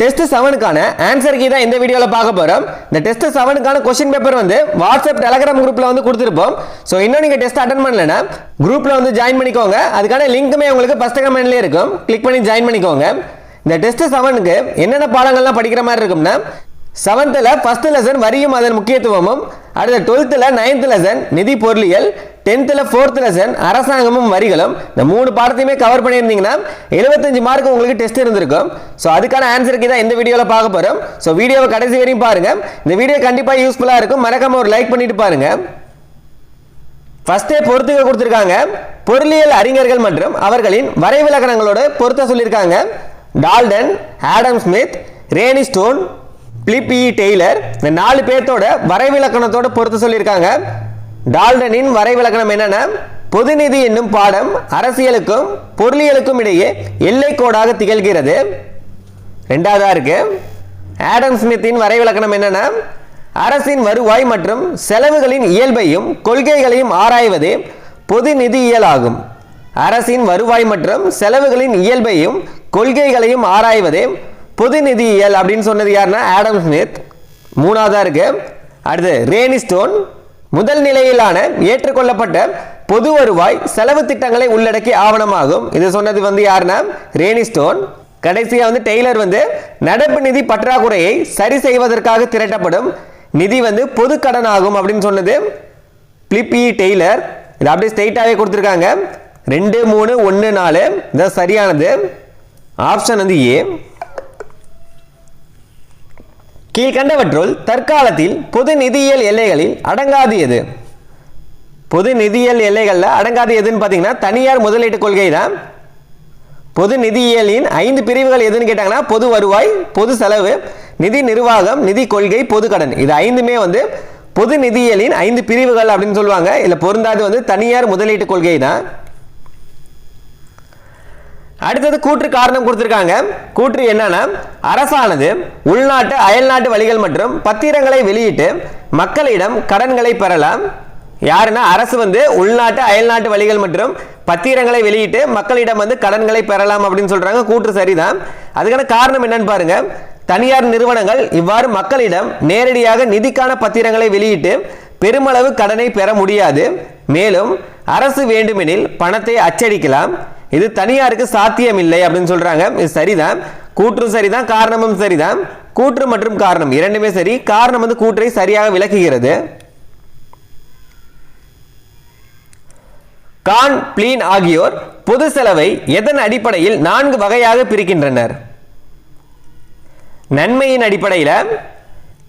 Test 7க்கான answer key தான் இந்த வீடியோல பார்க்க போறோம். இந்த டெஸ்ட் 7க்கான क्वेश्चन பேப்பர் வந்து வாட்ஸ்அப் டெலகிராம் குரூப்ல வந்து கொடுத்திருப்போம். சோ இன்னும் நீங்க டெஸ்ட் அட்டெண்ட் பண்ணலனா குரூப்ல வந்து ஜாயின் பண்ணிக்கோங்க. அதுக்கான லிங்க்மே உங்களுக்கு ஃபர்ஸ்ட் கமெண்ட்லயே இருக்கும். கிளிக் பண்ணி ஜாயின் பண்ணிக்கோங்க. இந்த டெஸ்ட் 7க்கு என்னென்ன பாடங்கள்லாம் படிக்கிற மாதிரி இருக்கும்னா 7th ஃபர்ஸ்ட் லெசன் வரியும் அதன் முக்கியத்துவமும், அடுத்து 12th 9th லெசன் நிதி பொருளியல், 10th 4th லெசன் அரசாங்கமும் வரிகளும். இந்த மூணு பாடத்தையுமே கவர் பண்ணியிருந்தீங்கன்னா 75 மார்க் உங்களுக்கு டெஸ்ட் இருந்திருக்கும். ஸோ அதுக்கான ஆன்சருக்கு தான் இந்த வீடியோவில் பார்க்க போகிறோம். ஸோ வீடியோவை கடைசி வரையும் பாருங்க. இந்த வீடியோ கண்டிப்பாக யூஸ்ஃபுல்லாக இருக்கும். மறக்காம ஒரு லைக் பண்ணிட்டு பாருங்க. ஃபர்ஸ்டே பொறுத்துக்க கொடுத்துருக்காங்க. பொருளியல் அறிஞர்கள் மற்றும் அவர்களின் வரைவிலக்கணங்களோட பொருத்த சொல்லியிருக்காங்க. Dalton, Adam Smith, Rene Stone, Philip E Taylor, இந்த 4 பேர்த்தோட வரைவிலக்கணத்தோட பொறுத்த சொல்லியிருக்காங்க. டால்டனின் வரைவிலக்கணம் என்னன்னா, பொதுநிதி என்னும் பாடம் அரசியலுக்கும் பொருளியலுக்கும் இடையே எல்லை கோடாக திகழ்கிறது. ரெண்டாவதா இருக்கு. ஆடம் ஸ்மித்தின் வரைவிலக்கணம் என்னன்னா, அரசின் வருவாய் மற்றும் செலவுகளின் இயல்பையும் கொள்கைகளையும் ஆராய்வதே பொது நிதியியல் ஆகும். அரசின் வருவாய் மற்றும் செலவுகளின் இயல்பையும் கொள்கைகளையும் ஆராய்வதே பொது நிதியியல் அப்படின்னு சொன்னது யாருன்னா ஆடம் ஸ்மித். மூணாவதா இருக்கு. அடுத்து ரேனி ஸ்டோன், முதல் நிலையிலான ஏற்றுக்கொள்ளப்பட்ட பொது வருவாய் செலவு திட்டங்களை உள்ளடக்கிய ஆவணமாகும். இது சொன்னது வந்து யாருன்னா ரேனி ஸ்டோன். கடைசியா வந்து டெய்லர் வந்து நடப்பு நிதி பற்றாக்குறையை சரி செய்வதற்காக திரட்டப்படும் நிதி வந்து பொது கடன் ஆகும் அப்படின்னு சொன்னது பிலிப் இ டெய்லர். இது அப்படியே ஸ்ட்ரைட்டாவே கொடுத்துருக்காங்க. 2, 3, 1, 4 இது சரியானது. ஆப்ஷன் வந்து ஏ. கீழ்கண்டவற்றுள் தற்காலத்தில் பொது நிதியியல் எல்லைகளில் அடங்காது எது? பொது நிதியியல் எல்லைகளில் அடங்காது எதுன்னு பார்த்தீங்கன்னா தனியார் முதலீட்டு கொள்கை தான். பொது நிதியியலின் 5 பிரிவுகள் எதுன்னு கேட்டாங்கன்னா பொது வருவாய், பொது செலவு, நிதி நிர்வாகம், நிதி கொள்கை, பொது கடன். இது 5மே வந்து பொது நிதியியலின் 5 பிரிவுகள் அப்படின்னு சொல்லுவாங்க. இதில் பொருந்தாது வந்து தனியார் முதலீட்டு கொள்கை தான். அடுத்தது கூற்று காரணம் கொடுத்திருக்காங்க. கூற்று என்னன்னா, அரசானது உள்நாட்டு அயல்நாட்டு வழிகள் மற்றும் பத்திரங்களை வெளியிட்டு மக்களிடம் கடன்களை பெறலாம். யாருன்னா அரசு வந்து உள்நாட்டு அயல்நாட்டு வழிகள் மற்றும் பத்திரங்களை வெளியிட்டு மக்களிடம் வந்து கடன்களை பெறலாம் அப்படின்னு சொல்றாங்க. கூற்று சரிதான். அதுக்கான காரணம் என்னன்னு பாருங்க. தனியார் நிறுவனங்கள் இவ்வாறு மக்களிடம் நேரடியாக நிதிக்கான பத்திரங்களை வெளியிட்டு பெருமளவு கடனை பெற முடியாது. மேலும் அரசு வேண்டுமெனில் பணத்தை அச்சடிக்கலாம். இது தனியாருக்கு சாத்தியம் இல்லை அப்படின்னு சொல்றாங்க. இது சரிதான். கூற்றும் சரிதான், காரணமும் சரிதான். கூற்று மற்றும் காரணம் இரண்டுமே சரி. காரணம் வந்து கூற்றை சரியாக விளக்குகிறது. கான், பிளீன் ஆகியோர் பொது செலவை எதன் அடிப்படையில் 4 வகையாக பிரிக்கின்றனர்? நன்மையின் அடிப்படையில்,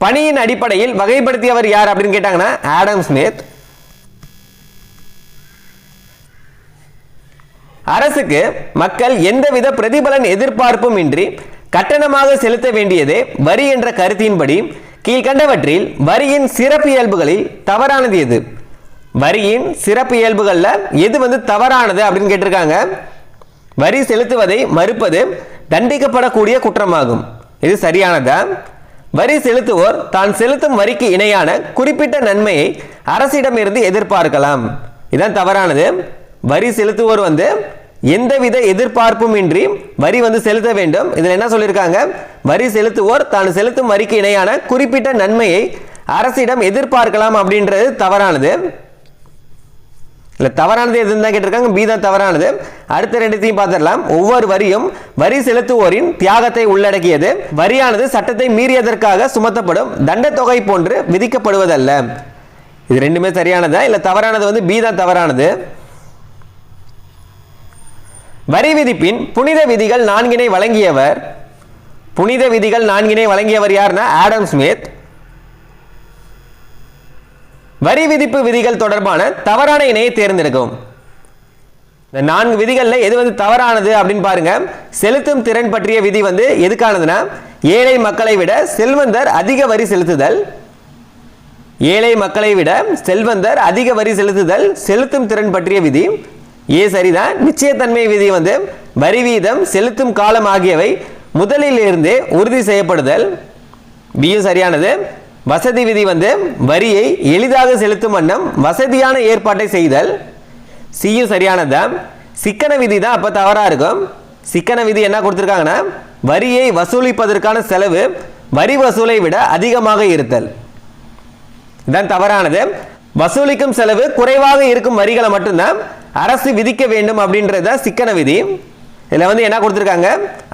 பணியின் அடிப்படையில் வகைப்படுத்தியவர் யார் அப்படின்னு கேட்டாங்கன்னா ஆடம் ஸ்மித். அரசுக்கு மக்கள் எந்தவித பிரதிபலன் எதிர்பார்ப்பும் இன்றி கட்டணமாக செலுத்த வேண்டியதே வரி என்ற கருத்தின்படி கீழ்கண்டவற்றில் வரியின் சிறப்பு இயல்புகளில் தவறானது எது? வரியின் சிறப்பு இயல்புகள்ல எது வந்து தவறானது அப்படின்னு கேட்டிருக்காங்க. வரி செலுத்துவதை மறுப்பது தண்டிக்கப்படக்கூடிய குற்றமாகும். இது சரியானதா? வரி செலுத்துவோர் தான் செலுத்தும் வரிக்கு இணையான குறிப்பிட்ட நன்மையை அரசிடமிருந்து எதிர்பார்க்கலாம். இதுதான் தவறானது. வரி செலுத்துவோர் வந்து எந்தவித எதிர்பார்ப்பும் இன்றி வரி வந்து செலுத்த வேண்டும். இதில் என்ன சொல்லியிருக்காங்க? வரி செலுத்துவோர் தான் செலுத்தும் வரிக்கு இணையான குறிப்பிட்ட நன்மையை அரசிடம் எதிர்பார்க்கலாம் அப்படின்றது தவறானது. இல்லை, தவறானது எதுன்னு தான் கேட்டிருக்காங்க. பி தான் தவறானது. அடுத்த ரெண்டுத்தையும் பார்த்துடலாம். ஒவ்வொரு வரியும் வரி செலுத்துவோரின் தியாகத்தை உள்ளடக்கியது. வரியானது சட்டத்தை மீறியதற்காக சுமத்தப்படும் தண்டத்தொகை போன்று விதிக்கப்படுவதல்ல. இது ரெண்டுமே சரியானதா? இல்லை, தவறானது வந்து பி தான் தவறானது. வரி விதிப்பின் புனித விதிகள் 4 வழங்கியவர். புனித விதிகள் 4 வழங்கியவர் யாருன்னா ஆடம் ஸ்மித். வரி விதிப்பு விதிகள் தொடர்பான தவறான இணையை தேர்ந்தெடுக்கும். இந்த 4 விதிகள்ல எது வந்து தவறானது அப்படின்னு பாருங்க. செலுத்தும் திறன் பற்றிய விதி வந்து எதுக்கானதுன்னா, ஏழை மக்களை விட செல்வந்தர் அதிக வரி செலுத்துதல். ஏழை மக்களை விட செல்வந்தர் அதிக வரி செலுத்துதல் செலுத்தும் திறன் பற்றிய விதி. ஏ சரிதான். நிச்சயத்தன்மை விதி வந்து வரி வீதம், செலுத்தும் காலம் ஆகியவை முதலில் இருந்தே உறுதி செய்யப்படுதல். பியும் சரியானது. வசதி விதி வந்து வரியை எளிதாக செலுத்தும் வண்ணம் வசதியான ஏற்பாட்டை செய்தல். சியும் சரியானது. சிக்கன விதி தான் அப்ப தவறா இருக்கும். சிக்கன விதி என்ன கொடுத்திருக்காங்கன்னா வரியை வசூலிப்பதற்கான செலவு வரி வசூலை விட அதிகமாக இருத்தல். இதுதான் தவறானது. வசூலிக்கும் செலவு குறைவாக இருக்கும் வரிகளை மட்டும்தான் அரசு விதிக்க வேண்டும் அப்படின்றது சிக்கன விதி. இதுல வந்து என்ன கொடுத்திருக்காங்க,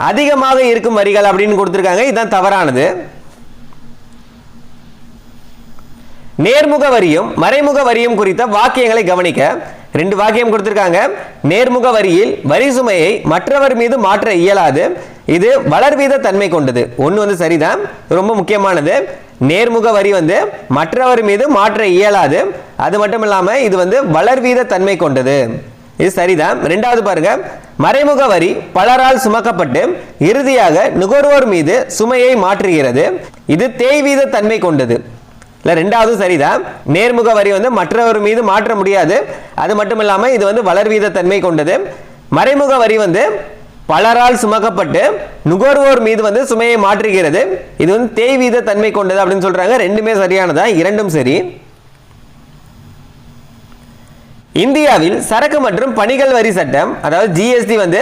அதிகமாக இருக்கும் வரிகள் அப்படின்னு கொடுத்திருக்காங்க. இதுதான் தவறானது. நேர்முக வரியும் மறைமுக வரியும் குறித்த வாக்கியங்களை கவனிக்க. 2 வாக்கியம் கொடுத்திருக்காங்க. நேர்முக வரியில் வரி சுமையை மற்றவர் மீது மாற்ற இயலாது, இது வளர்வீத தன்மை கொண்டது. ஒன்று வந்து சரிதான், ரொம்ப முக்கியமானது. நேர்முக வரி வந்து மற்றவர் மீது மாற்ற இயலாது, அது மட்டும் இல்லாம இது வந்து வளர்வீத தன்மை கொண்டது. இது சரிதான். 2வது பாருங்க, மறைமுக வரி பலரால் சுமக்கப்பட்டு இறுதியாக நுகர்வோர் மீது சுமையை மாற்றுகிறது, இது தேய்வீத தன்மை கொண்டது. இல்ல 2வது சரிதான். நேர்முக வரி வந்து மற்றவர் மீது மாற்ற முடியாது, அது மட்டும் இல்லாம இது வந்து வளர்வீத தன்மை கொண்டது. மறைமுக வரி வந்து பலரால் சுமக்கப்பட்டு நுகர்வோர் மீது வந்து சுமையை மாற்றுகிறது, இது வந்து தேய்வீத தன்மை கொண்டது அப்படின்னு சொல்றாங்க. ரெண்டுமே சரியானதா? இரண்டும் சரி. இந்தியாவில் சரக்கு மற்றும் பணிகள் வரி சட்டம் அதாவது ஜிஎஸ்டி வந்து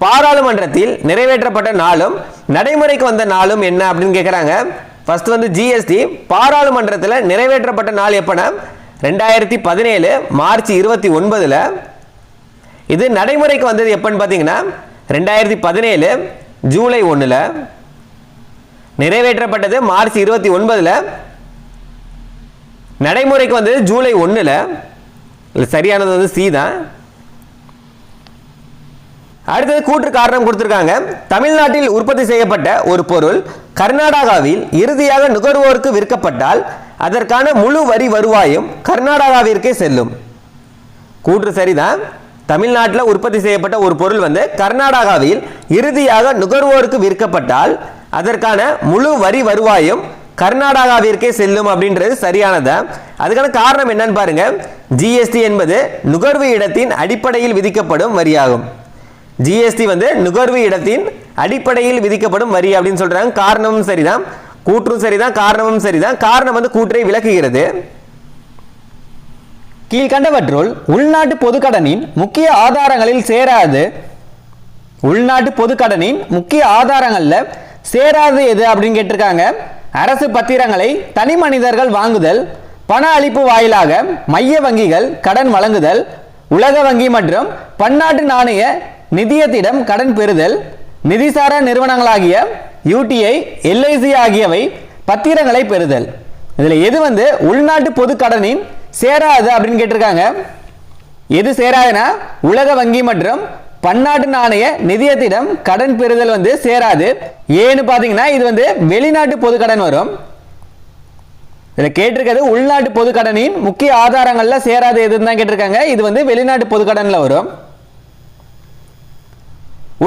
பாராளுமன்றத்தில் நிறைவேற்றப்பட்ட நாளும் நடைமுறைக்கு வந்த நாளும் என்ன அப்படின்னு கேட்குறாங்க. ஃபர்ஸ்ட் வந்து ஜிஎஸ்டி பாராளுமன்றத்தில் நிறைவேற்றப்பட்ட நாள் எப்பனா 2017 மார்ச் 29. இது நடைமுறைக்கு வந்தது எப்பன்னு பார்த்தீங்கன்னா 2017 ஜூலை 1. நிறைவேற்றப்பட்டது மார்ச் 29, நடைமுறைக்கு வந்தது ஜூலை 1. சரியானது வந்து சி தான். அடுத்தது கூற்று காரணம் கொடுத்திருக்காங்க. தமிழ்நாட்டில் உற்பத்தி செய்யப்பட்ட ஒரு பொருள் கர்நாடகாவில் இறுதியாக நுகர்வோருக்கு விற்கப்பட்டால் அதற்கான முழு வரி வருவாயும் கர்நாடகாவிற்கே செல்லும். கூற்று சரிதான். தமிழ்நாட்டில் உற்பத்தி செய்யப்பட்ட ஒரு பொருள் வந்து கர்நாடகாவில் இறுதியாக நுகர்வோருக்கு விற்கப்பட்டால் அதற்கான முழு வரி வருவாயும் கர்நாடகாவிற்கே செல்லும் அப்படின்றது சரியானதா? அதுக்கான காரணம் என்னன்னு பாருங்க. ஜிஎஸ்டி என்பது நுகர்வு இடத்தின் அடிப்படையில் விதிக்கப்படும் வரியாகும். ஜிஎஸ்டி வந்து நுகர்வு இடத்தின் அடிப்படையில் விதிக்கப்படும் வரி அப்படின்னு சொல்றாங்க. காரணமும் சரிதான், கூற்றும் சரிதான், காரணமும் சரிதான். காரணம் வந்து கூற்றை விளக்குகிறது. கீழ்கண்டவற்றுள் உள்நாட்டு பொதுக்கடனின் முக்கிய ஆதாரங்களில் சேராது. உள்நாட்டு பொதுக்கடனின் முக்கிய ஆதாரங்கள்ல சேராது எது அப்படின்னு கேட்டிருக்காங்க. அரசு பத்திரங்களை தனி மனிதர்கள் வாங்குதல், பண அளிப்பு வாயிலாக மைய வங்கிகள் கடன் வழங்குதல், உலக வங்கி மற்றும் பன்னாட்டு நாணய நிதியத்திடம் கடன் பெறுதல், நிதிசாரா நிறுவனங்களாகிய யூடிஐ, எல்ஐசி ஆகியவை பத்திரங்களை பெறுதல். இதுல எது வந்து உள்நாட்டு பொது கடனின் சேராது அப்படின்னு கேட்டிருக்காங்க. எது சேராதுன்னா உலக வங்கி மற்றும் பன்னாட்டு நாணய நிதியத்திடம் கடன் பெறுதல் வந்து சேராது. ஏன்னு பாத்தீங்கன்னா இது வந்து வெளிநாட்டு பொது கடன் வரும். இதுல கேட்டிருக்கிறது உள்நாட்டு பொது கடனின் முக்கிய ஆதாரங்கள்ல சேராது எதுன்னு தான் கேட்டிருக்காங்க. இது வந்து வெளிநாட்டு பொது கடன்ல வரும்.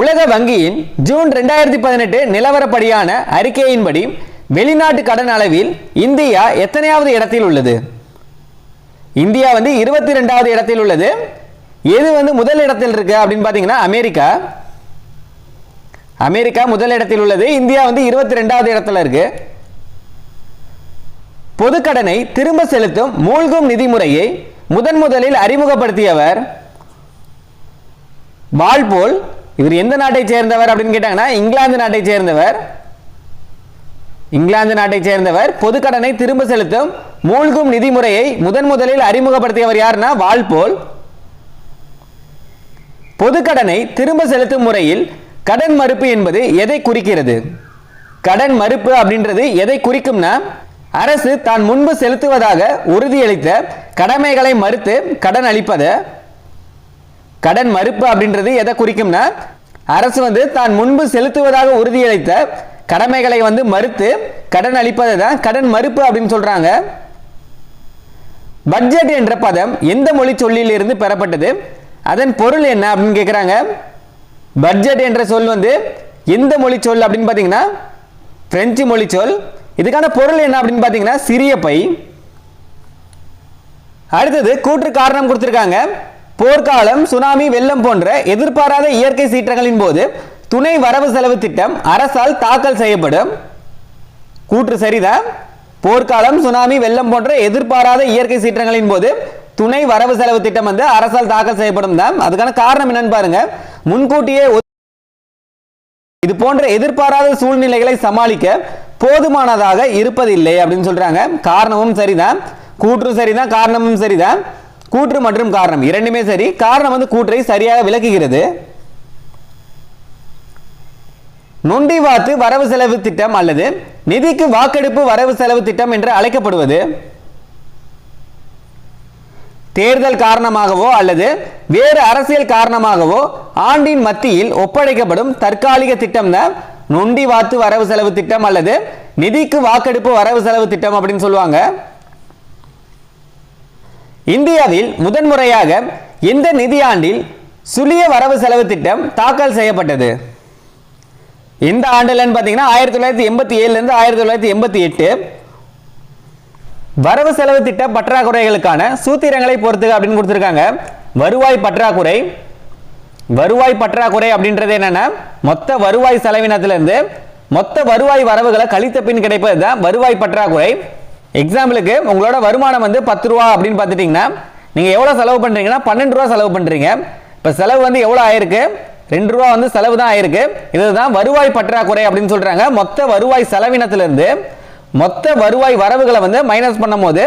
உலக வங்கியின் ஜூன் 2018 நிலவரப்படியான அறிக்கையின்படி வெளிநாட்டு கடன் அளவில் இந்தியா எத்தனையாவது இடத்தில் உள்ளது? இந்தியா வந்து 22வது இடத்தில் உள்ளது. எது வந்து முதல் இடத்தில் இருக்கு அப்படின்னு பாத்தீங்கன்னா அமெரிக்கா. அமெரிக்கா முதல் இடத்தில் உள்ளது. இந்தியா வந்து 22வது இடத்துல இருக்கு. பொதுக்கடனை திரும்ப செலுத்தும் மூழ்கும் நிதி முறையை முதலில் அறிமுகப்படுத்தியவர் வால்போல். இவர் எந்த நாட்டை சேர்ந்தவர் அப்படின்னு கேட்டாங்கன்னா இங்கிலாந்து நாட்டை சேர்ந்தவர். இங்கிலாந்து நாட்டை சேர்ந்தவர். பொதுக்கடனை திரும்ப செலுத்தும் மூழ்கும் நிதி முறையை முதலில் அறிமுகப்படுத்தியவர் யாருன்னா வால்போல். பொதுக்கடனை திரும்ப செலுத்தும் முறையில் கடன் மறுப்பு என்பது எதை குறிக்கிறது? கடன் மறுப்பு அப்படின்றது எதை குறிக்கும்னா அரசு தான் முன்பு செலுத்துவதாக உறுதியளித்த கடமைகளை மறுத்து கடன் அளிப்பது. கடன் மறுப்பு அப்படின்றது எதை குறிக்கும்னா அரசு வந்து தான் முன்பு செலுத்துவதாக உறுதியளித்த கடமைகளை வந்து மறுத்து கடன் அளிப்பதை தான் கடன் மறுப்பு அப்படின்னு சொல்றாங்க. பட்ஜெட் என்ற பதம் எந்த மொழி சொல்லில் இருந்து பெறப்பட்டது? அதன் பொருள் என்ன அப்படின்னு கேட்குறாங்க. பட்ஜெட் என்ற சொல் வந்து எந்த மொழி சொல் அப்படின்னு பார்த்தீங்கன்னா பிரெஞ்சு மொழி சொல். இதுக்கான பொருள் என்ன அப்படின்னு பார்த்தீங்கன்னா சிறிய பை. அடுத்தது கூற்று காரணம் கொடுத்திருக்காங்க. போர்க்காலம், சுனாமி, வெள்ளம் போன்ற எதிர்பாராத இயற்கை சீற்றங்களின் போது துணை வரவு செலவு திட்டம் அரசால் தாக்கல் செய்யப்படும். கூற்று சரிதான். போர்க்காலம், சுனாமி, வெள்ளம் போன்ற எதிர்பாராத இயற்கை சீற்றங்களின் போது துணை வரவு செலவு திட்டம் வந்து அரசால் தாக்கல் செய்யப்படும் தான். அதுக்கான காரணம் என்னன்னு பாருங்க. முன்கூட்டியே இது போன்ற எதிர்பாராத சூழ்நிலைகளை சமாளிக்க போதுமானதாக இருப்பதில்லை அப்படின்னு சொல்றாங்க. காரணமும் சரிதான், கூற்றும் சரிதான், காரணமும் சரிதான். கூற்று மற்றும் காரணம் இரண்டுமே சரி. காரணம் வந்து கூற்றை சரியாக விளக்குகிறது. நொண்டி வாத்து வரவு செலவு திட்டம் அல்லது நிதிக்கு வாக்கெடுப்பு வரவு செலவு திட்டம் என்று அழைக்கப்படுவது தேர்தல் காரணமாகவோ அல்லது வேறு அரசியல் காரணமாகவோ ஆண்டின் மத்தியில் ஒப்படைக்கப்படும் தற்காலிக திட்டம் தான் நொண்டி வாத்து வரவு செலவு திட்டம் அல்லது நிதிக்கு வாக்கெடுப்பு வரவு செலவு திட்டம் அப்படின்னு சொல்லுவாங்க. இந்தியாவில் முதன்முறையாக எந்த நிதியாண்டில் சுழிய வரவு செலவு திட்டம் தாக்கல் செய்யப்பட்டது? இந்த ஆண்டுலன்னு பார்த்தீங்கன்னா 1987 இருந்து 1988. வரவு செலவு திட்ட பற்றாக்குறைகளுக்கான சூத்திரங்களை பொறுத்து அப்படின்னு கொடுத்துருக்காங்க. வருவாய் பற்றாக்குறை. வருவாய் பற்றாக்குறை அப்படின்றது என்னன்னா மொத்த வருவாய் செலவினத்திலிருந்து மொத்த வருவாய் வரவுகளை கழித்த பின் கிடைப்பது தான் வருவாய் பற்றாக்குறை. எக்ஸாம்பிளுக்கு உங்களோட வருமானம் வந்து 10 ரூபா அப்படின்னு பார்த்துட்டீங்கன்னா நீங்கள் எவ்வளோ செலவு பண்ணுறீங்கன்னா 12 ரூபா செலவு பண்ணுறீங்க. இப்போ செலவு வந்து எவ்வளோ ஆயிருக்கு? 2 ரூபா வந்து செலவு தான் ஆயிருக்கு. இதுதான் வருவாய் பற்றாக்குறை அப்படின்னு சொல்றாங்க. மொத்த வருவாய் செலவினத்திலிருந்து மொத்த வருவாய் வரவுகளை வந்து மைனஸ் பண்ணும் போது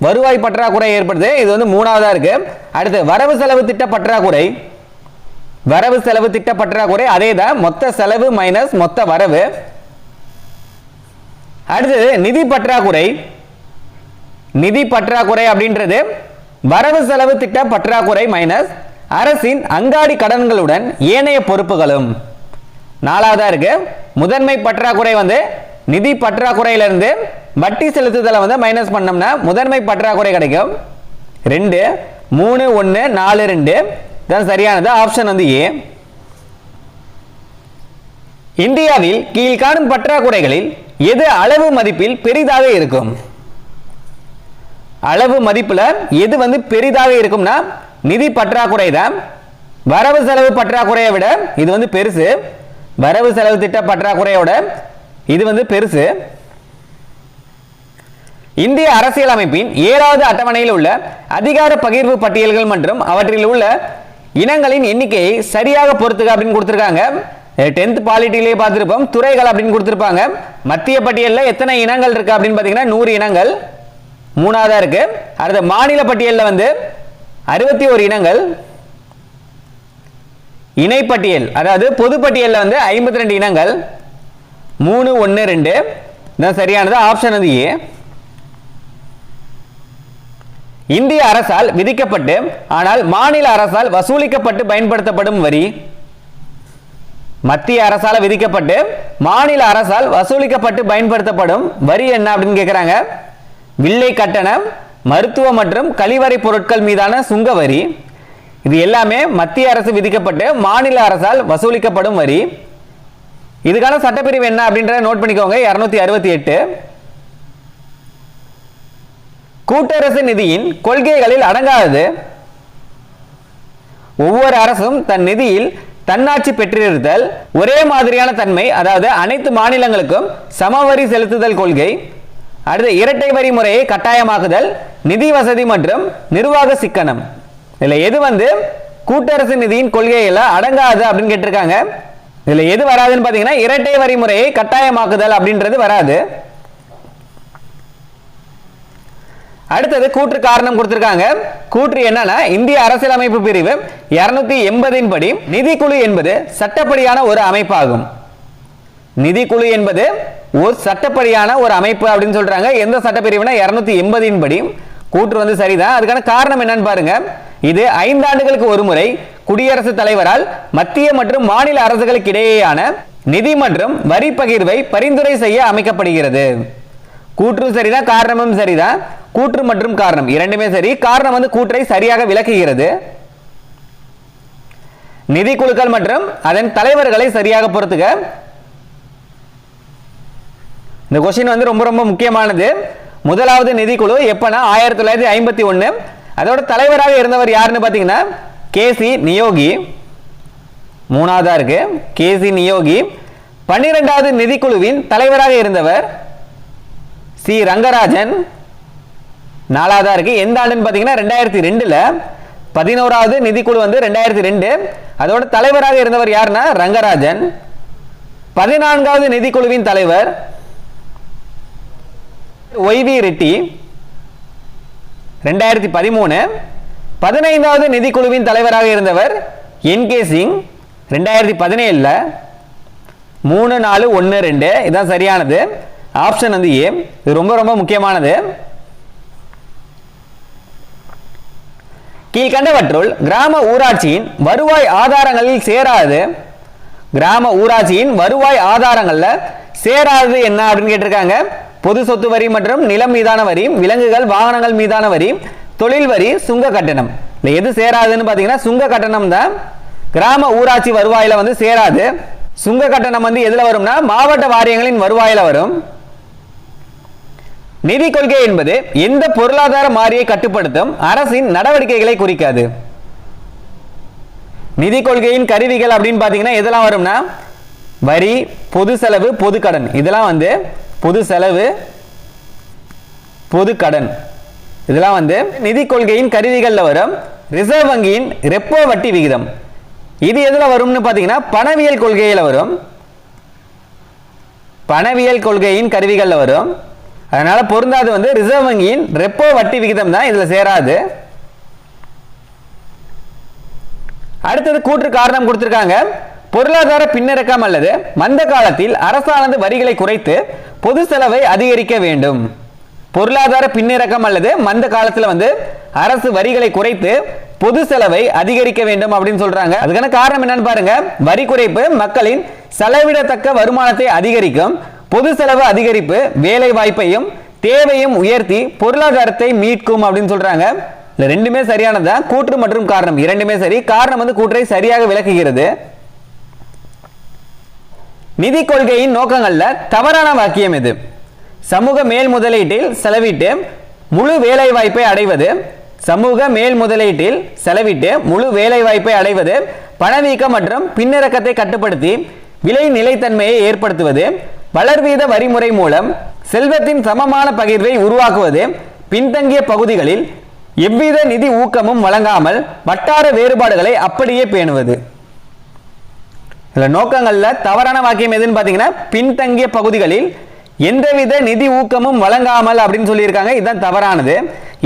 வருவாய் பற்றாக்குறை ஏற்படுது. இது வந்து மூணாவதா இருக்கு. அடுத்து வரவு செலவு திட்ட பற்றாக்குறை. வரவு செலவு திட்ட பற்றாக்குறை அதே தான், மொத்த செலவு மைனஸ் மொத்த வரவு. அடுத்தது நிதி பற்றாக்குறை. நிதி பற்றாக்குறை அப்படின்றது வரவு செலவு திட்ட பற்றாக்குறை மைனஸ் அரசின் அங்காடி கடன்களுடன் ஏனைய பொறுப்புகளும். நாலாவதா இருக்கு. முதன்மை பற்றாக்குறை வந்து நிதி பற்றாக்குறையிலிருந்து வட்டி செலுத்துதலை வந்து மைனஸ் பண்ணோம்னா முதன்மை பற்றாக்குறை கிடைக்கும். 2 3 1 4 2 தான் சரியானது. ஆப்ஷன் வந்து ஏ. இந்தியாவில் கீழ்காணும் பற்றாக்குறைகளில் எது அளவு மதிப்பில் பெரிதாக இருக்கும்? அளவு மதிப்புல எது வந்து பெரிதாக இருக்கும்னா நிதி பற்றாக்குறை தான். வரவு செலவு பற்றாக்குறையை விட இது வந்து பெருசு. வரவு செலவு திட்ட பற்றாக்குறையோட இது வந்து பெருசு. இந்திய அரசியலமைப்பின் 7வது அட்டவணையில் உள்ள அதிகார பகிர்வு பட்டியல்கள் மற்றும் அவற்றில் உள்ள இனங்களின் எண்ணிக்கையை சரியாக பொறுத்துக அப்படின்னு கொடுத்திருக்காங்க. 10th பாலிட்டிலேயே பார்த்திருப்போம். துறைகள் அப்படின்னு கொடுத்திருப்பாங்க. மத்திய பட்டியலில் எத்தனை இனங்கள் இருக்கு அப்படின்னு பார்த்தீங்கன்னா 100 இனங்கள் மூணாவதா இருக்கு. அடுத்த மாநில பட்டியலில் வந்து 61 இனங்கள். இணைப்பட்டியல் அதாவது பொதுப்பட்டியலில் வந்து 52 இனங்கள். 3 1 2 தான் சரியானது. ஆப்ஷன் வந்து ஏ. இந்திய அரசால் விதிக்கப்பட்டு ஆனால் மாநில அரசால் வசூலிக்கப்பட்டு பயன்படுத்தப்படும் வரி. மத்திய அரசால் விதிக்கப்பட்டு மாநில அரசால் வசூலிக்கப்பட்டு பயன்படுத்தப்படும் வரி என்ன அப்படின்னு கேட்கிறாங்க. வில்லை கட்டணம், மருத்துவ மற்றும் கழிவறை பொருட்கள் மீதான சுங்க வரி. இது எல்லாமே மத்திய அரசு விதிக்கப்பட்டு மாநில அரசால் வசூலிக்கப்படும் வரி. இதுக்கான சட்டப்பிரிவு என்ன அப்படின்றத நோட் பண்ணிக்கோங்க. 268. கூட்டரசு நிதியின் கொள்கைகளில் அடங்காதது. ஒவ்வொரு அரசும் தன் நிதியில் தன்னாட்சி பெற்றிருத்தல், ஒரே மாதிரியான தன்மை, அதாவது அனைத்து மாநிலங்களுக்கும் சமவரி செலுத்துதல் கொள்கை. அடுத்து இரட்டை வரி முறையை கட்டாயமாக்குதல், நிதி வசதி மற்றும் நிர்வாக சிக்கனம். இதுல எது வந்து கூட்டரசு நிதியின் கொள்கையில அடங்காது அப்படின்னு கேட்டிருக்காங்க. இதுல எது வராதுன்னு பாத்தீங்கன்னா இரட்டை வரி முறையை கட்டாயமாக்குதல் அப்படின்றது வராது. அடுத்தது கூற்று காரணம் கொடுத்திருக்காங்க. கூற்று என்னன்னா இந்திய அரசியலமைப்பு பிரிவு 280 படி நிதிக்குழு என்பது சட்டப்படியான ஒரு அமைப்பாகும். நிதிக்குழு என்பது ஒரு சட்டப்படியான ஒரு அமைப்பு அப்படின்னு சொல்றாங்க. எந்த சட்டப்பிரிவுனா 280 படி. கூற்று வந்து சரிதான். அதுக்கான காரணம் என்னன்னு பாருங்க. இது 5 ஆண்டுகளுக்கு ஒரு முறை குடியரசுத் தலைவரால் மத்திய மற்றும் மாநில அரசுகளுக்கு இடையேயான நிதி மற்றும் வரி பகிர்வை பரிந்துரை செய்ய அமைக்கப்படுகிறது. கூற்று சரிதான், காரணமும் சரிதான். கூற்று மற்றும் காரணம் இரண்டுமே சரி. காரணம் வந்து கூற்றை சரியாக விளக்குகிறது. நிதி குழுக்கள் மற்றும் அதன் தலைவர்களை சரியாக பொறுத்துக. இந்த கொஸ்டின் வந்து ரொம்ப ரொம்ப முக்கியமானது. முதலாவது நிதிக்குழு எப்பனா 1951. அதோட தலைவராக இருந்தவர் யாருன்னு பாத்தீங்கன்னா கேசி நியோகி. மூணாவதா இருக்கு கேசி நியோகி. 12வது நிதிக்குழுவின் தலைவராக இருந்தவர் சி ரங்கராஜன். நாலாவதா இருக்கு. எந்த ஆண்டுன்னு பாத்தீங்கன்னா 2002ல. 11வது நிதிக்குழு வந்து 2002. அதோட தலைவராக இருந்தவர் யாருன்னா ரங்கராஜன். 14வது நிதிக்குழுவின் தலைவர் ஒய்வி ரெட்டி 2013. 15வது நிதிக்குழுவின் தலைவராக இருந்தவர் என்கே சிங் 2017. 3 4 1 2 இதான் சரியானது. ஆப்ஷன் வந்து ஏ. இது ரொம்ப ரொம்ப முக்கியமானது. கீழ்கண்டவற்றுள் கிராம ஊராட்சியின் வருவாய் ஆதாரங்களில் சேராது, கிராம ஊராட்சியின் வருவாய் ஆதாரங்கள்ல சேராது என்ன அப்படின்னு கேட்டிருக்காங்க. பொது சொத்து வரி மற்றும் நிலம் மீதான வரி, விலங்குகள் வாகனங்கள் மீதான வரி, தொழில் வரி, சுங்க கட்டணம். இல்லை எது சேராதுன்னு பார்த்தீங்கன்னா சுங்க கட்டணம் தான் கிராம ஊராட்சி வருவாயில வந்து சேராது. சுங்க கட்டணம் வந்து எதுல வரும்னா மாவட்ட வாரியங்களின் வருவாயில வரும். நிதி கொள்கை என்பது எந்த பொருளாதார மாறியை கட்டுப்படுத்தும் அரசின் நடவடிக்கைகளை குறிக்காது. நிதி கொள்கையின் கருவிகள் அப்படின்னு பார்த்தீங்கன்னா எதெல்லாம் வரும்னா வரி, பொது செலவு, பொது கடன். இதெல்லாம் வந்து பொது செலவு, பொது கடன். இதெல்லாம் வந்து நிதி கொள்கையின் கருவிகள்ல வரும். ரிசர்வ் வங்கியின் ரெப்போ வட்டி விகிதம் இது எதுல வரும்னு பார்த்தீங்கன்னா பணவியல் கொள்கையில வரும். பணவியல் கொள்கையின் கருவிகள்ல வரும். அதனால பொருந்தாது வந்து ரிசர்வ் வங்கியின் ரெப்போ வட்டி விகிதம் தான் இதுல சேராது. அடுத்தது கூற்று காரணம் கொடுத்திருக்காங்க. பொருளாதார பின்னிறக்கம் அல்லது மந்த காலத்தில் அரசானது வரிகளை குறைத்து பொது செலவை அதிகரிக்க வேண்டும். பொருளாதார பின்னிறக்கம் அல்லது மந்த காலத்தில் வந்து அரசு வரிகளை குறைத்து பொது செலவை அதிகரிக்க வேண்டும் அப்படின்னு சொல்றாங்க. அதுக்கான காரணம் என்னன்னு பாருங்க. வரி குறைப்பு மக்களின் செலவிடத்தக்க வருமானத்தை அதிகரிக்கும். பொது செலவு அதிகரிப்பு வேலை வாய்ப்பையும் தேவையும் உயர்த்தி பொருளாதாரத்தை மீட்கும் அப்படின்னு சொல்றாங்க. இந்த ரெண்டுமே சரியானதா. கூற்று மற்றும் காரணம் இரண்டுமே சரி. காரணம் வந்து கூற்றை சரியாக விளக்குகிறது. நிதி கொள்கையின் நோக்கங்கள்ல தவறான வாக்கியம் எது? சமூக மேல் முதலீட்டில் செலவிட்டு முழு வேலை வாய்ப்பை அடைவது, சமூக மேல் முதலீட்டில் செலவிட்டு முழு வேலை வாய்ப்பை அடைவது, பணவீக்கம் மற்றும் பின்னிறக்கத்தை கட்டுப்படுத்தி விலை நிலைத்தன்மையை ஏற்படுத்துவது, வளர்வீத வரிமுறை மூலம் செல்வத்தின் சமமான பகிர்வை உருவாக்குவது, பின்தங்கிய பகுதிகளில் எவ்வித நிதி ஊக்கமும் வழங்காமல் வட்டார வேறுபாடுகளை அப்படியே பேணுவது. நோக்கங்கள்ல தவறான வாக்கியம் எதுன்னு பாத்தீங்கன்னா பின்தங்கிய பகுதிகளில் எந்தவித நிதி ஊக்கமும் வழங்காமல் அப்படின்னு சொல்லியிருக்காங்க. இதுதான் தவறானது.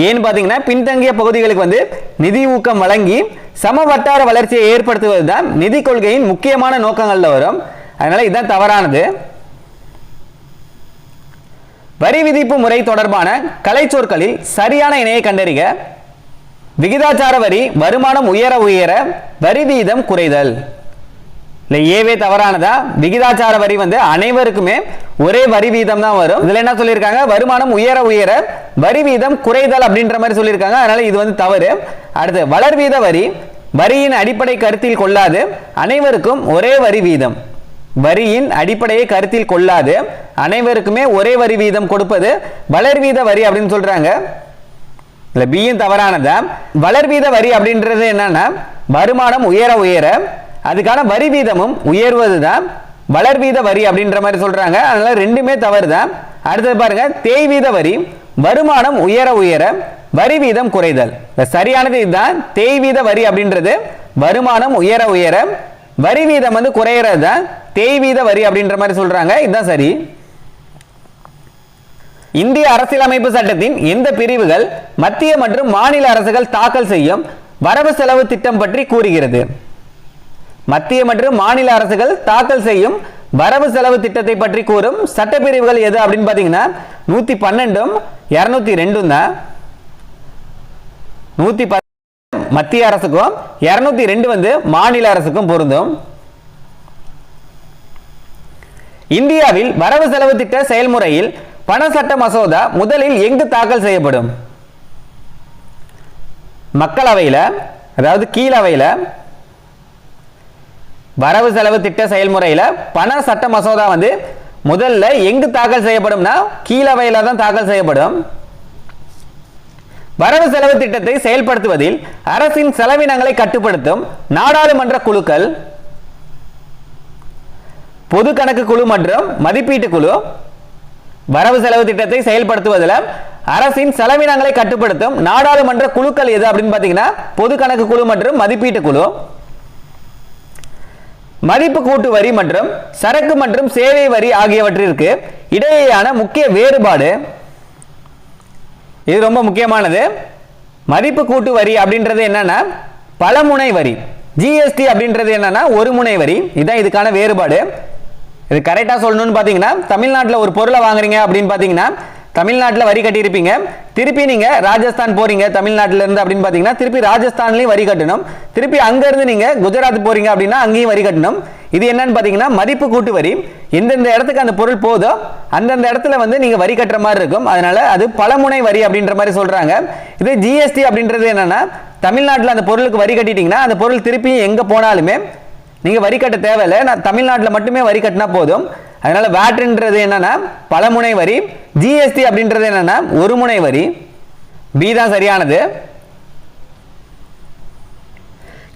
ஏன்னு பாத்தீங்கன்னா பின்தங்கிய பகுதிகளுக்கு வந்து நிதி ஊக்கம் வழங்கி சம வட்டார வளர்ச்சியை ஏற்படுத்துவது தான் நிதி கொள்கையின் முக்கியமான நோக்கங்கள்ல வரும். அதனால இதுதான் தவறானது. வரி விதிப்பு முறை தொடர்பான கலைச்சொற்களில் சரியான இணையை கண்டறிக. விகிதாச்சார வரி வருமானம் உயர உயர வரி வீதம் குறைதல். இல்லை ஏவே தவறானதா. விகிதாச்சார வரி வந்து அனைவருக்குமே ஒரே வரி வீதம் தான் வரும். இதுல என்ன சொல்லியிருக்காங்க வருமானம் உயர உயர வரி வீதம் குறைதல் அப்படின்ற மாதிரி சொல்லியிருக்காங்க. அதனால இது வந்து தவறு. அடுத்து வளர்வீத வரி வரியின் அடிப்படை கருத்தில் கொள்ளாது அனைவருக்கும் ஒரே வரி வீதம். வரியின் அடிப்படையை கருத்தில் கொள்ளாது அனைவருக்குமே ஒரே வரி வீதம் கொடுப்பது வளர்வீத வரி அப்படின்னு சொல்றாங்க. இல்ல பியும் தவறானதா. வளர்வீத வரி அப்படின்றது என்னன்னா வருமானம் உயர உயர அதுக்கான வரி வீதமும் உயர்வதுதான் வளர்வீத வரி அப்படின்ற மாதிரி சொல்றாங்க. அதனால ரெண்டுமே தவறு தான். அடுத்தது பாருங்க தேய்வீத வரி வருமானம் உயர உயர வரி வீதம் குறைதல். சரியானது இதுதான். தேய்வீத வரி அப்படின்றது வருமானம் உயர உயர வரி வீதம் வந்து குறையிறது தான் தேய்வீத வரி அப்படின்ற மாதிரி சொல்றாங்க. இதுதான் சரி. இந்திய அரசியலமைப்பு சட்டத்தின் எந்த பிரிவுகள் மத்திய மற்றும் மாநில அரசுகள் தாக்கல் செய்யும் வரவு செலவு திட்டம் பற்றி கூறுகிறது? மத்திய மற்றும் மாநில அரசுகள் தாக்கல் செய்யும் வரவு செலவு திட்டத்தை பற்றி கூறும் சட்டப்பிரிவுகள் எது அப்படின்னு பாத்தீங்கன்னா 112 202 தான். 110 மத்திய அரசுக்கும் 202 வந்து மாநில அரசுக்கும் பொருந்தும். இந்தியாவில் வரவு செலவு திட்ட செயல்முறையில் பண சட்ட மசோதா முதலில் எங்கு தாக்கல் செய்யப்படும்? மக்களவையில, அதாவது கீழவையில வரவு செலவு திட்ட செயல்முறையில பண சட்ட மசோதா வந்து முதல்ல எங்கு தாக்கல் செய்யப்படும்னா கீழவையில தான் தாக்கல் செய்யப்படும். வரவு செலவு திட்டத்தை செயல்படுத்துவதில் அரசின் செலவினங்களை கட்டுப்படுத்தும் நாடாளுமன்ற குழுக்கள் பொது கணக்கு குழு மற்றும் மதிப்பீட்டு குழு. வரவு செலவு திட்டத்தை செயல்படுத்துவதில் அரசின் செலவினங்களை கட்டுப்படுத்தும் நாடாளுமன்ற குழுக்கள் எது அப்படின்னு பாத்தீங்கன்னா பொது கணக்கு குழு மற்றும் மதிப்பீட்டு குழு. மதிப்பு கூட்டு வரி மற்றும் சரக்கு மற்றும் சேவை வரி ஆகியவற்றிற்கு இடையேயான முக்கிய வேறுபாடு. இது ரொம்ப முக்கியமானது. மதிப்பு கூட்டு வரி அப்படின்றது என்னன்னா பலமுனை வரி. ஜிஎஸ்டி அப்படின்றது என்னன்னா ஒரு முனை வரி. இதுதான் இதுக்கான வேறுபாடு. இது கரெக்டா சொல்லணும்னு பாத்தீங்கன்னா தமிழ்நாட்டில் ஒரு பொருளை வாங்குறீங்க அப்படின்னு பாத்தீங்கன்னா தமிழ்நாட்டில் வரி கட்டியிருப்பீங்க. திருப்பி நீங்க ராஜஸ்தான் போறீங்க தமிழ்நாட்டில இருந்து அப்படின்னு பாத்தீங்கன்னா திருப்பி ராஜஸ்தான்லயும் வரி கட்டணும். திருப்பி அங்க இருந்து நீங்க குஜராத் போறீங்க அப்படின்னா அங்கேயும் வரி கட்டணும். இது என்னன்னு பாத்தீங்கன்னா மதிப்பு கூட்டு வரி. எந்தெந்த இடத்துக்கு அந்த பொருள் போதோ அந்தந்த இடத்துல வந்து நீங்க வரி கட்டுற மாதிரி இருக்கும். அதனால அது பலமுனை வரி அப்படின்ற மாதிரி சொல்றாங்க. இது ஜிஎஸ்டி அப்படின்றது என்னன்னா தமிழ்நாட்டில் அந்த பொருளுக்கு வரி கட்டிட்டீங்கன்னா அந்த பொருள் திருப்பி எங்க போனாலுமே நீங்க வரி கட்ட தேவையில்லை. நான் தமிழ்நாட்டில் மட்டுமே வரி கட்டினா போதும். அதனால வேட்ன்றது என்னன்னா பலமுனை வரி, ஜிஎஸ்டி அப்படின்றது என்னன்னா ஒரு முனை வரி. பி தான் சரியானது.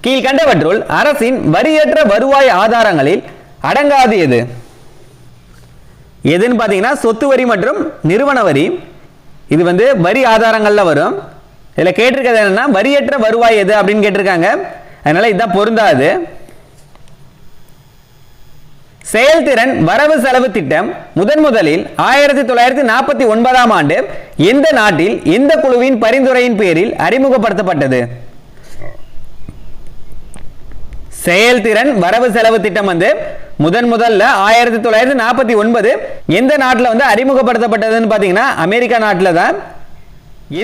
கீழ்கண்டவற்றுள் அரசின் வரியற்ற வருவாய் ஆதாரங்களில் அடங்காது எது? எதுன்னு பாத்தீங்கன்னா சொத்து வரி மற்றும் நிறுவன வரி. இது வந்து வரி ஆதாரங்கள்ல வரும். இதுல கேட்டிருக்கிறது என்னன்னா வரியற்ற வருவாய் எது அப்படின்னு கேட்டிருக்காங்க. அதனால இதுதான் பொருந்தாது. செயல்திறன் வரவு செலவு திட்டம் முதலில் 1949ஆம் ஆண்டு எந்த நாட்டில் எந்த குழுவின் பரிந்துரையின் பேரில் அறிமுகப்படுத்தப்பட்டது? செயல்திறன் வரவு செலவு திட்டம் வந்து முதல்ல 1949 எந்த நாட்டில் வந்து அறிமுகப்படுத்தப்பட்டதுன்னு பாத்தீங்கன்னா அமெரிக்கா நாட்டில் தான்.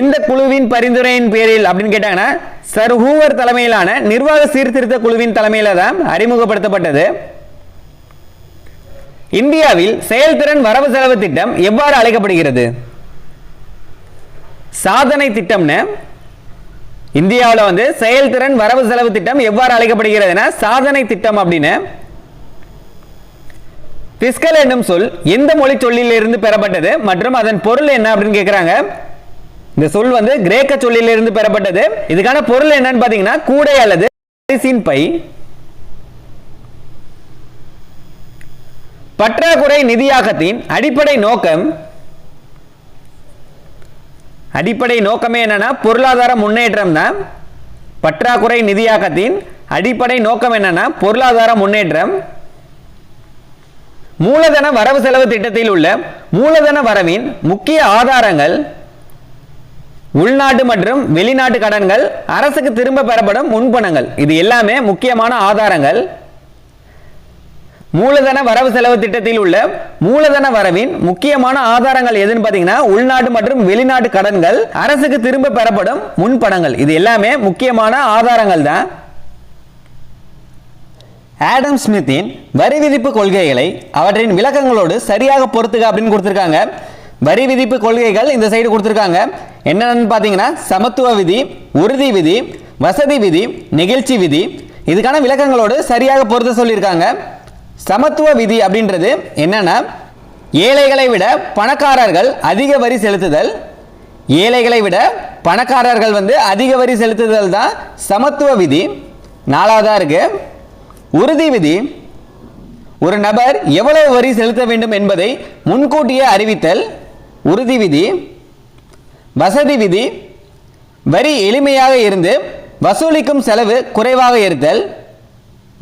எந்த குழுவின் பரிந்துரையின் பேரில் அப்படின்னு கேட்டாங்கன்னா சர் ஹூவர் தலைமையிலான நிர்வாக சீர்திருத்த குழுவின் தலைமையில தான் அறிமுகப்படுத்தப்பட்டது. இந்தியாவில் செயல்திறன் வரவு செலவு திட்டம் எவ்வாறு அழைக்கப்படுகிறது? சாதனை திட்டம்னு. இந்தியாவில் வந்து செயல்திறன் வரவு செலவு திட்டம் எவ்வாறு அழைக்கப்படுகிறதுனா சாதனை திட்டம் அப்படின்னு. பிஸ்கல் என்னும் சொல் எந்த மொழி சொல்லில் இருந்து பெறப்பட்டது மற்றும் அதன் பொருள் என்ன அப்படின்னு கேட்கிறாங்க. இந்த சொல் வந்து கிரேக்க சொல்லில் இருந்து பெறப்பட்டது. இதுக்கான பொருள் என்னன்னு பாத்தீங்கன்னா கூடை அல்லது அரிசியின் பை. பற்றாக்குறை நிதியாக்கத்தின் அடிப்படை நோக்கமே என்னன்னா பொருளாதார முன்னேற்றம் தான். பற்றாக்குறை நிதியாக்கத்தின் அடிப்படை நோக்கம் என்னன்னா பொருளாதார முன்னேற்றம். மூலதன வரவு செலவு திட்டத்தில் உள்ள மூலதன வரவின் முக்கிய ஆதாரங்கள் உள்நாட்டு மற்றும் வெளிநாட்டு கடன்கள், அரசுக்கு திரும்ப பெறப்படும் முன்பணங்கள். இது எல்லாமே முக்கியமான ஆதாரங்கள். மூலதன வரவு செலவு திட்டத்தில் உள்ள மூலதன வரவின் முக்கியமான ஆதாரங்கள் எதுன்னு பாத்தீங்கன்னா உள்நாட்டு மற்றும் வெளிநாட்டு கடன்கள், அரசுக்கு திரும்ப பெறப்படும் முன்பணங்கள். இது எல்லாமே முக்கியமான ஆதாரங்கள் தான். ஆடம் ஸ்மித்தின் வரி விதிப்பு கொள்கைகளை அவற்றின் விளக்கங்களோடு சரியாக பொருத்துக அப்படின்னு கொடுத்திருக்காங்க. வரி விதிப்பு கொள்கைகள் இந்த சைடு கொடுத்திருக்காங்க. என்னன்னு பாத்தீங்கன்னா சமத்துவ விதி, உறுதி விதி, வசதி விதி, நெகிழ்ச்சி விதி. இதுக்கான விளக்கங்களோடு சரியாக பொருத்த சொல்லியிருக்காங்க. சமத்துவ விதி அப்படின்றது என்னன்னா ஏழைகளை விட பணக்காரர்கள் அதிக வரி செலுத்துதல். ஏழைகளை விட பணக்காரர்கள் வந்து அதிக வரி செலுத்துதல் தான் சமத்துவ விதி. நாலாவதா இருக்கு உறுதி விதி. ஒரு நபர் எவ்வளவு வரி செலுத்த வேண்டும் என்பதை முன்கூட்டியே அறிவித்தல் உறுதி விதி. வசதி விதி வரி எளிமையாக இருந்து வசூலிக்கும் செலவு குறைவாக இருத்தல்.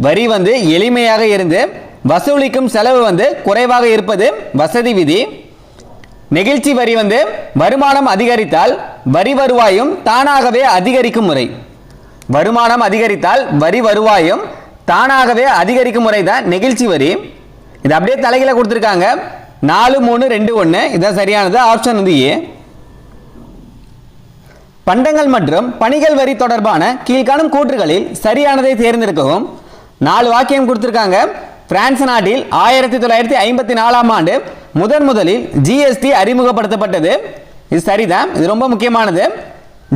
வரி வந்து எளிமையாக இருந்து வசூலிக்கும் செலவு வந்து குறைவாக இருப்பது வசதி விதி. நெகிழ்ச்சி வரி வந்து வருமானம் அதிகரித்தால் வரி வருவாயும் தானாகவே அதிகரிக்கும் முறை. வருமானம் அதிகரித்தால் வரி வருவாயும் தானாகவே அதிகரிக்கும் முறை தான் நெகிழ்ச்சி வரி. இது அப்படியே தலைகீழ கொடுத்திருக்காங்க. 4 3 2 1 இதான் சரியானது. ஆப்ஷன் வந்து ஏ. பண்டங்கள் மற்றும் பணிகள் வரி தொடர்பான கீழ்காணும் கூற்றுகளில் சரியானதை தேர்ந்தெடுக்கவும். 4 வாக்கியம் கொடுத்திருக்காங்க. பிரான்ஸ் நாட்டில் 1954ஆம் ஆண்டு முதலில் ஜிஎஸ்டி அறிமுகப்படுத்தப்பட்டது. இது சரிதான். இது ரொம்ப முக்கியமானது.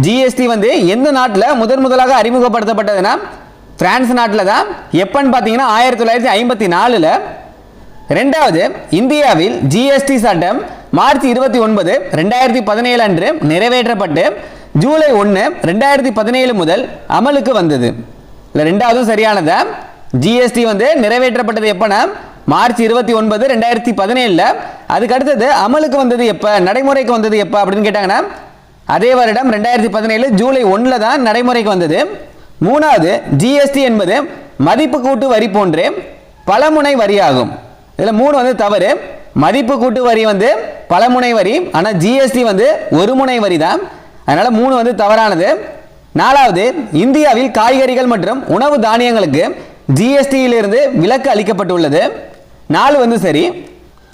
ஜிஎஸ்டி வந்து எந்த நாட்டில் முதலாக அறிமுகப்படுத்தப்பட்டதுன்னா பிரான்ஸ் நாட்டில் தான். எப்பன்னு பார்த்தீங்கன்னா 1954ல். ரெண்டாவது இந்தியாவில் ஜிஎஸ்டி சட்டம் மார்ச் 29 2017 அன்று நிறைவேற்றப்பட்டு ஜூலை 1 2017 முதல் அமலுக்கு வந்தது. இல்லை ரெண்டாவதும் சரியானதா. ஜிஎஸ்டி வந்து நிறைவேற்றப்பட்டது எப்பனா மார்ச் 29 2017. அதுக்கு அடுத்தது அமலுக்கு வந்தது எப்ப, நடைமுறைக்கு வந்தது எப்ப அப்படின்னு கேட்டாங்கன்னா அதே வருடம் 2017 ஜூலை 1 தான் நடைமுறைக்கு வந்தது. மூணாவது ஜிஎஸ்டி என்பது மதிப்பு கூட்டு வரி போன்று பலமுனை வரியாகும். இதில் 3 வந்து தவறு. மதிப்பு கூட்டு வரி வந்து பலமுனை வரி, ஆனால் ஜிஎஸ்டி வந்து ஒரு முனை வரி தான். அதனால 3 வந்து தவறானது. 4வது, இந்தியாவில் காய்கறிகள் மற்றும் உணவு தானியங்களுக்கு ஜிஎஸ்டியிலிருந்து விலக்கு அளிக்கப்பட்டுள்ளது. 4 வந்து சரி.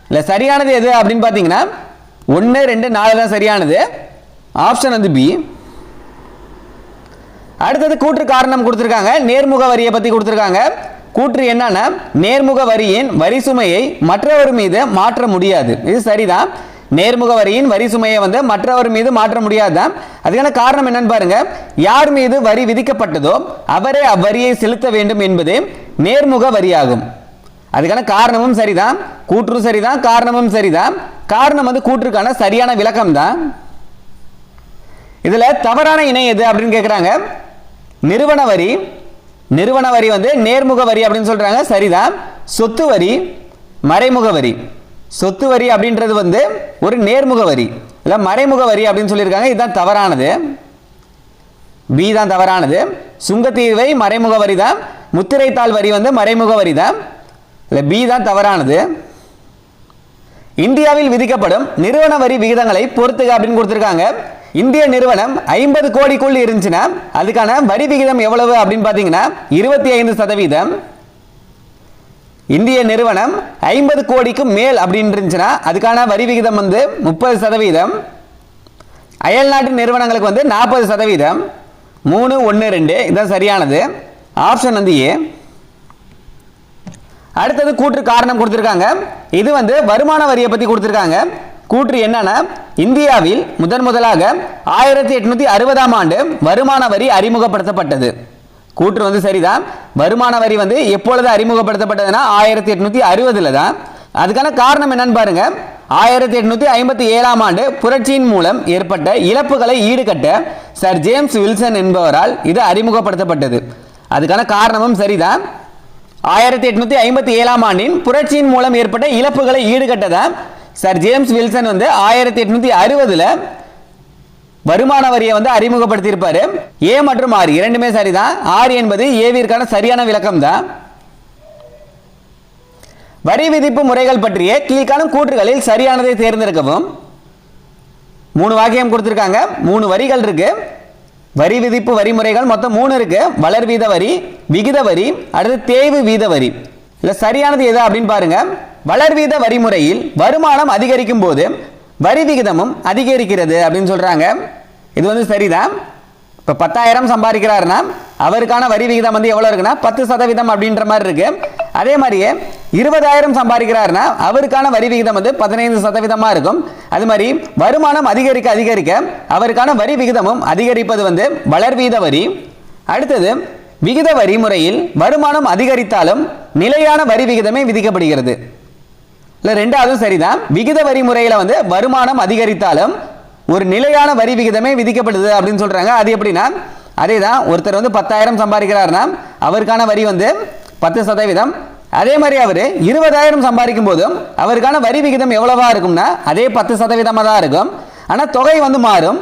இல்லை சரியானது எது அப்படின்னு பார்த்தீங்கன்னா 1, 2, 4 தான் சரியானது. ஆப்ஷன் வந்து பி. அடுத்தது கூற்று காரணம் கொடுத்துருக்காங்க. நேர்முக வரியை பற்றி கொடுத்துருக்காங்க. கூற்று என்னன்னா, நேர்முக வரியின் வரி சுமையை மற்றவர் மீது மாற்ற முடியாது. இது சரிதான். நேர்முக வரியின் வரி சுமையை வந்து மற்றவர் மீது மாற்ற முடியாதுதான். அதுக்கான காரணம் என்னன்னு பாருங்க. யார் மீது வரி விதிக்கப்பட்டதோ அவரே அவ்வரியை செலுத்த வேண்டும் என்பது நேர்முக வரியாகும். அதுக்கான காரணமும் சரிதான், கூற்றும் சரிதான், காரணமும் சரிதான். காரணம் வந்து கூற்றுக்கான சரியான விளக்கம் தான். இதுல தவறான இணை எது அப்படின்னு கேட்கிறாங்க. நிறுவன வரி. நிறுவன வரி வந்து நேர்முக வரி அப்படின்னு சொல்றாங்க, சரிதான். சொத்து வரி மறைமுக வரி. சொத்து வரி அப்படின்றது வந்து ஒரு நேர்முக வரி, இல்ல மறைமுக வரி அப்படின்னு சொல்லியிருக்காங்க. இதுதான் தவறானது. பி தான் தவறானது. சுங்கத்தீர்வை மறைமுக வரி தான். முத்திரைத்தாள் வரி வந்து மறைமுக வரி தான். இல்ல பி தான் தவறானது. இந்தியாவில் விதிக்கப்படும் நிறுவன வரி விகிதங்களை பொறுத்துக அப்படின்னு கொடுத்திருக்காங்க. இந்திய நிறுவனம் 50 கோடிக்குள் இருந்துச்சுன்னா அதுக்கான வரி விகிதம் எவ்வளவு அப்படின்னு பார்த்தீங்கன்னா 25%. இந்திய நிறுவனம் 50 கோடிக்கு மேல் அப்படின்னு இருந்துச்சுன்னா அதுக்கான வரி விகிதம் வந்து 30%. அயல்நாட்டு நிறுவனங்களுக்கு வந்து 40%. 3, 1, 2 இதுதான் சரியானது. ஆப்ஷன் வந்து ஏ. அடுத்தது கூற்று காரணம் கொடுத்திருக்காங்க. இது வந்து வருமான வரியை பத்தி கொடுத்திருக்காங்க. கூற்று என்னன்னா, இந்தியாவில் முதலாக 1860ஆம் ஆண்டு வருமான வரி அறிமுகப்படுத்தப்பட்டது. கூற்று வந்து சரிதான். வருமான வரி வந்து எப்பொழுது அறிமுகப்படுத்தப்பட்டதுன்னா 1860 தான். அதுக்கான காரணம் என்னன்னு பாருங்க. 1857ஆம் ஆண்டு புரட்சியின் மூலம் ஏற்பட்ட இழப்புகளை ஈடுகட்ட சர் ஜேம்ஸ் வில்சன் என்பவரால் இது அறிமுகப்படுத்தப்பட்டது. அதுக்கான காரணமும் சரிதான். 1857ஆம் ஆண்டின் புரட்சியின் மூலம் ஏற்பட்ட இழப்புகளை ஈடுகட்டதான் சர் ஜேம்ஸ் வில்சன் வந்து 1860 வருமான வரியை வந்து அறிமுகப்படுத்தி இருப்பாரு. ஏ மற்றும் ஆர் இரண்டுமே சரிதான். ஆர் என்பது ஏவிற்கான சரியான விளக்கம் தான். வரி விதிப்பு முறைகள் பற்றிய கீழ்காணும் கூற்றுகளில் சரியானதை தேர்ந்தெடுக்கவும். 3 வாக்கியம் கொடுத்திருக்காங்க, 3 வரிகள் இருக்கு. வரி விதிப்பு வரிமுறைகள் மொத்தம் 3 இருக்கு. வளர் வீத வரி, விகித வரி, அடுத்து தேய்வு வீத வரி. இல்ல சரியானது எது அப்படின்னு பாருங்க. வளர் வீத வரிமுறையில் வருமானம் அதிகரிக்கும் போது வரி விகிதமும் அதிகரிக்கிறது அப்படின்னு சொல்றாங்க. இது வந்து சரிதான். இப்போ 10,000 சம்பாதிக்கிறாருன்னா அவருக்கான வரி விகிதம் வந்து எவ்வளோ இருக்குன்னா 10% அப்படின்ற மாதிரி இருக்கு. அதே மாதிரியே 20,000 சம்பாதிக்கிறாருன்னா அவருக்கான வரி விகிதம் வந்து 15% இருக்கும். அது மாதிரி வருமானம் அதிகரிக்க அதிகரிக்க அவருக்கான வரி விகிதமும் அதிகரிப்பது வந்து வளர் வீத வரி. அடுத்தது விகித வரி முறையில் வருமானம் அதிகரித்தாலும் நிலையான வரி விகிதமே விதிக்கப்படுகிறது. இல்லை ரெண்டாவதும் சரிதான். விகித வரி முறையில் வந்து வருமானம் அதிகரித்தாலும் ஒரு நிலையான வரி விகிதமே விதிக்கப்படுது அப்படின்னு சொல்றாங்க. அது எப்படின்னா, அதே தான் ஒருத்தர் வந்து 10,000 சம்பாதிக்கிறாருன்னா அவருக்கான வரி வந்து 10%. அதே மாதிரி அவர் 20,000 சம்பாதிக்கும் போதும் அவருக்கான வரி விகிதம் எவ்வளவா இருக்கும்னா அதே 10% தான் இருக்கும். ஆனால் தொகை வந்து மாறும்.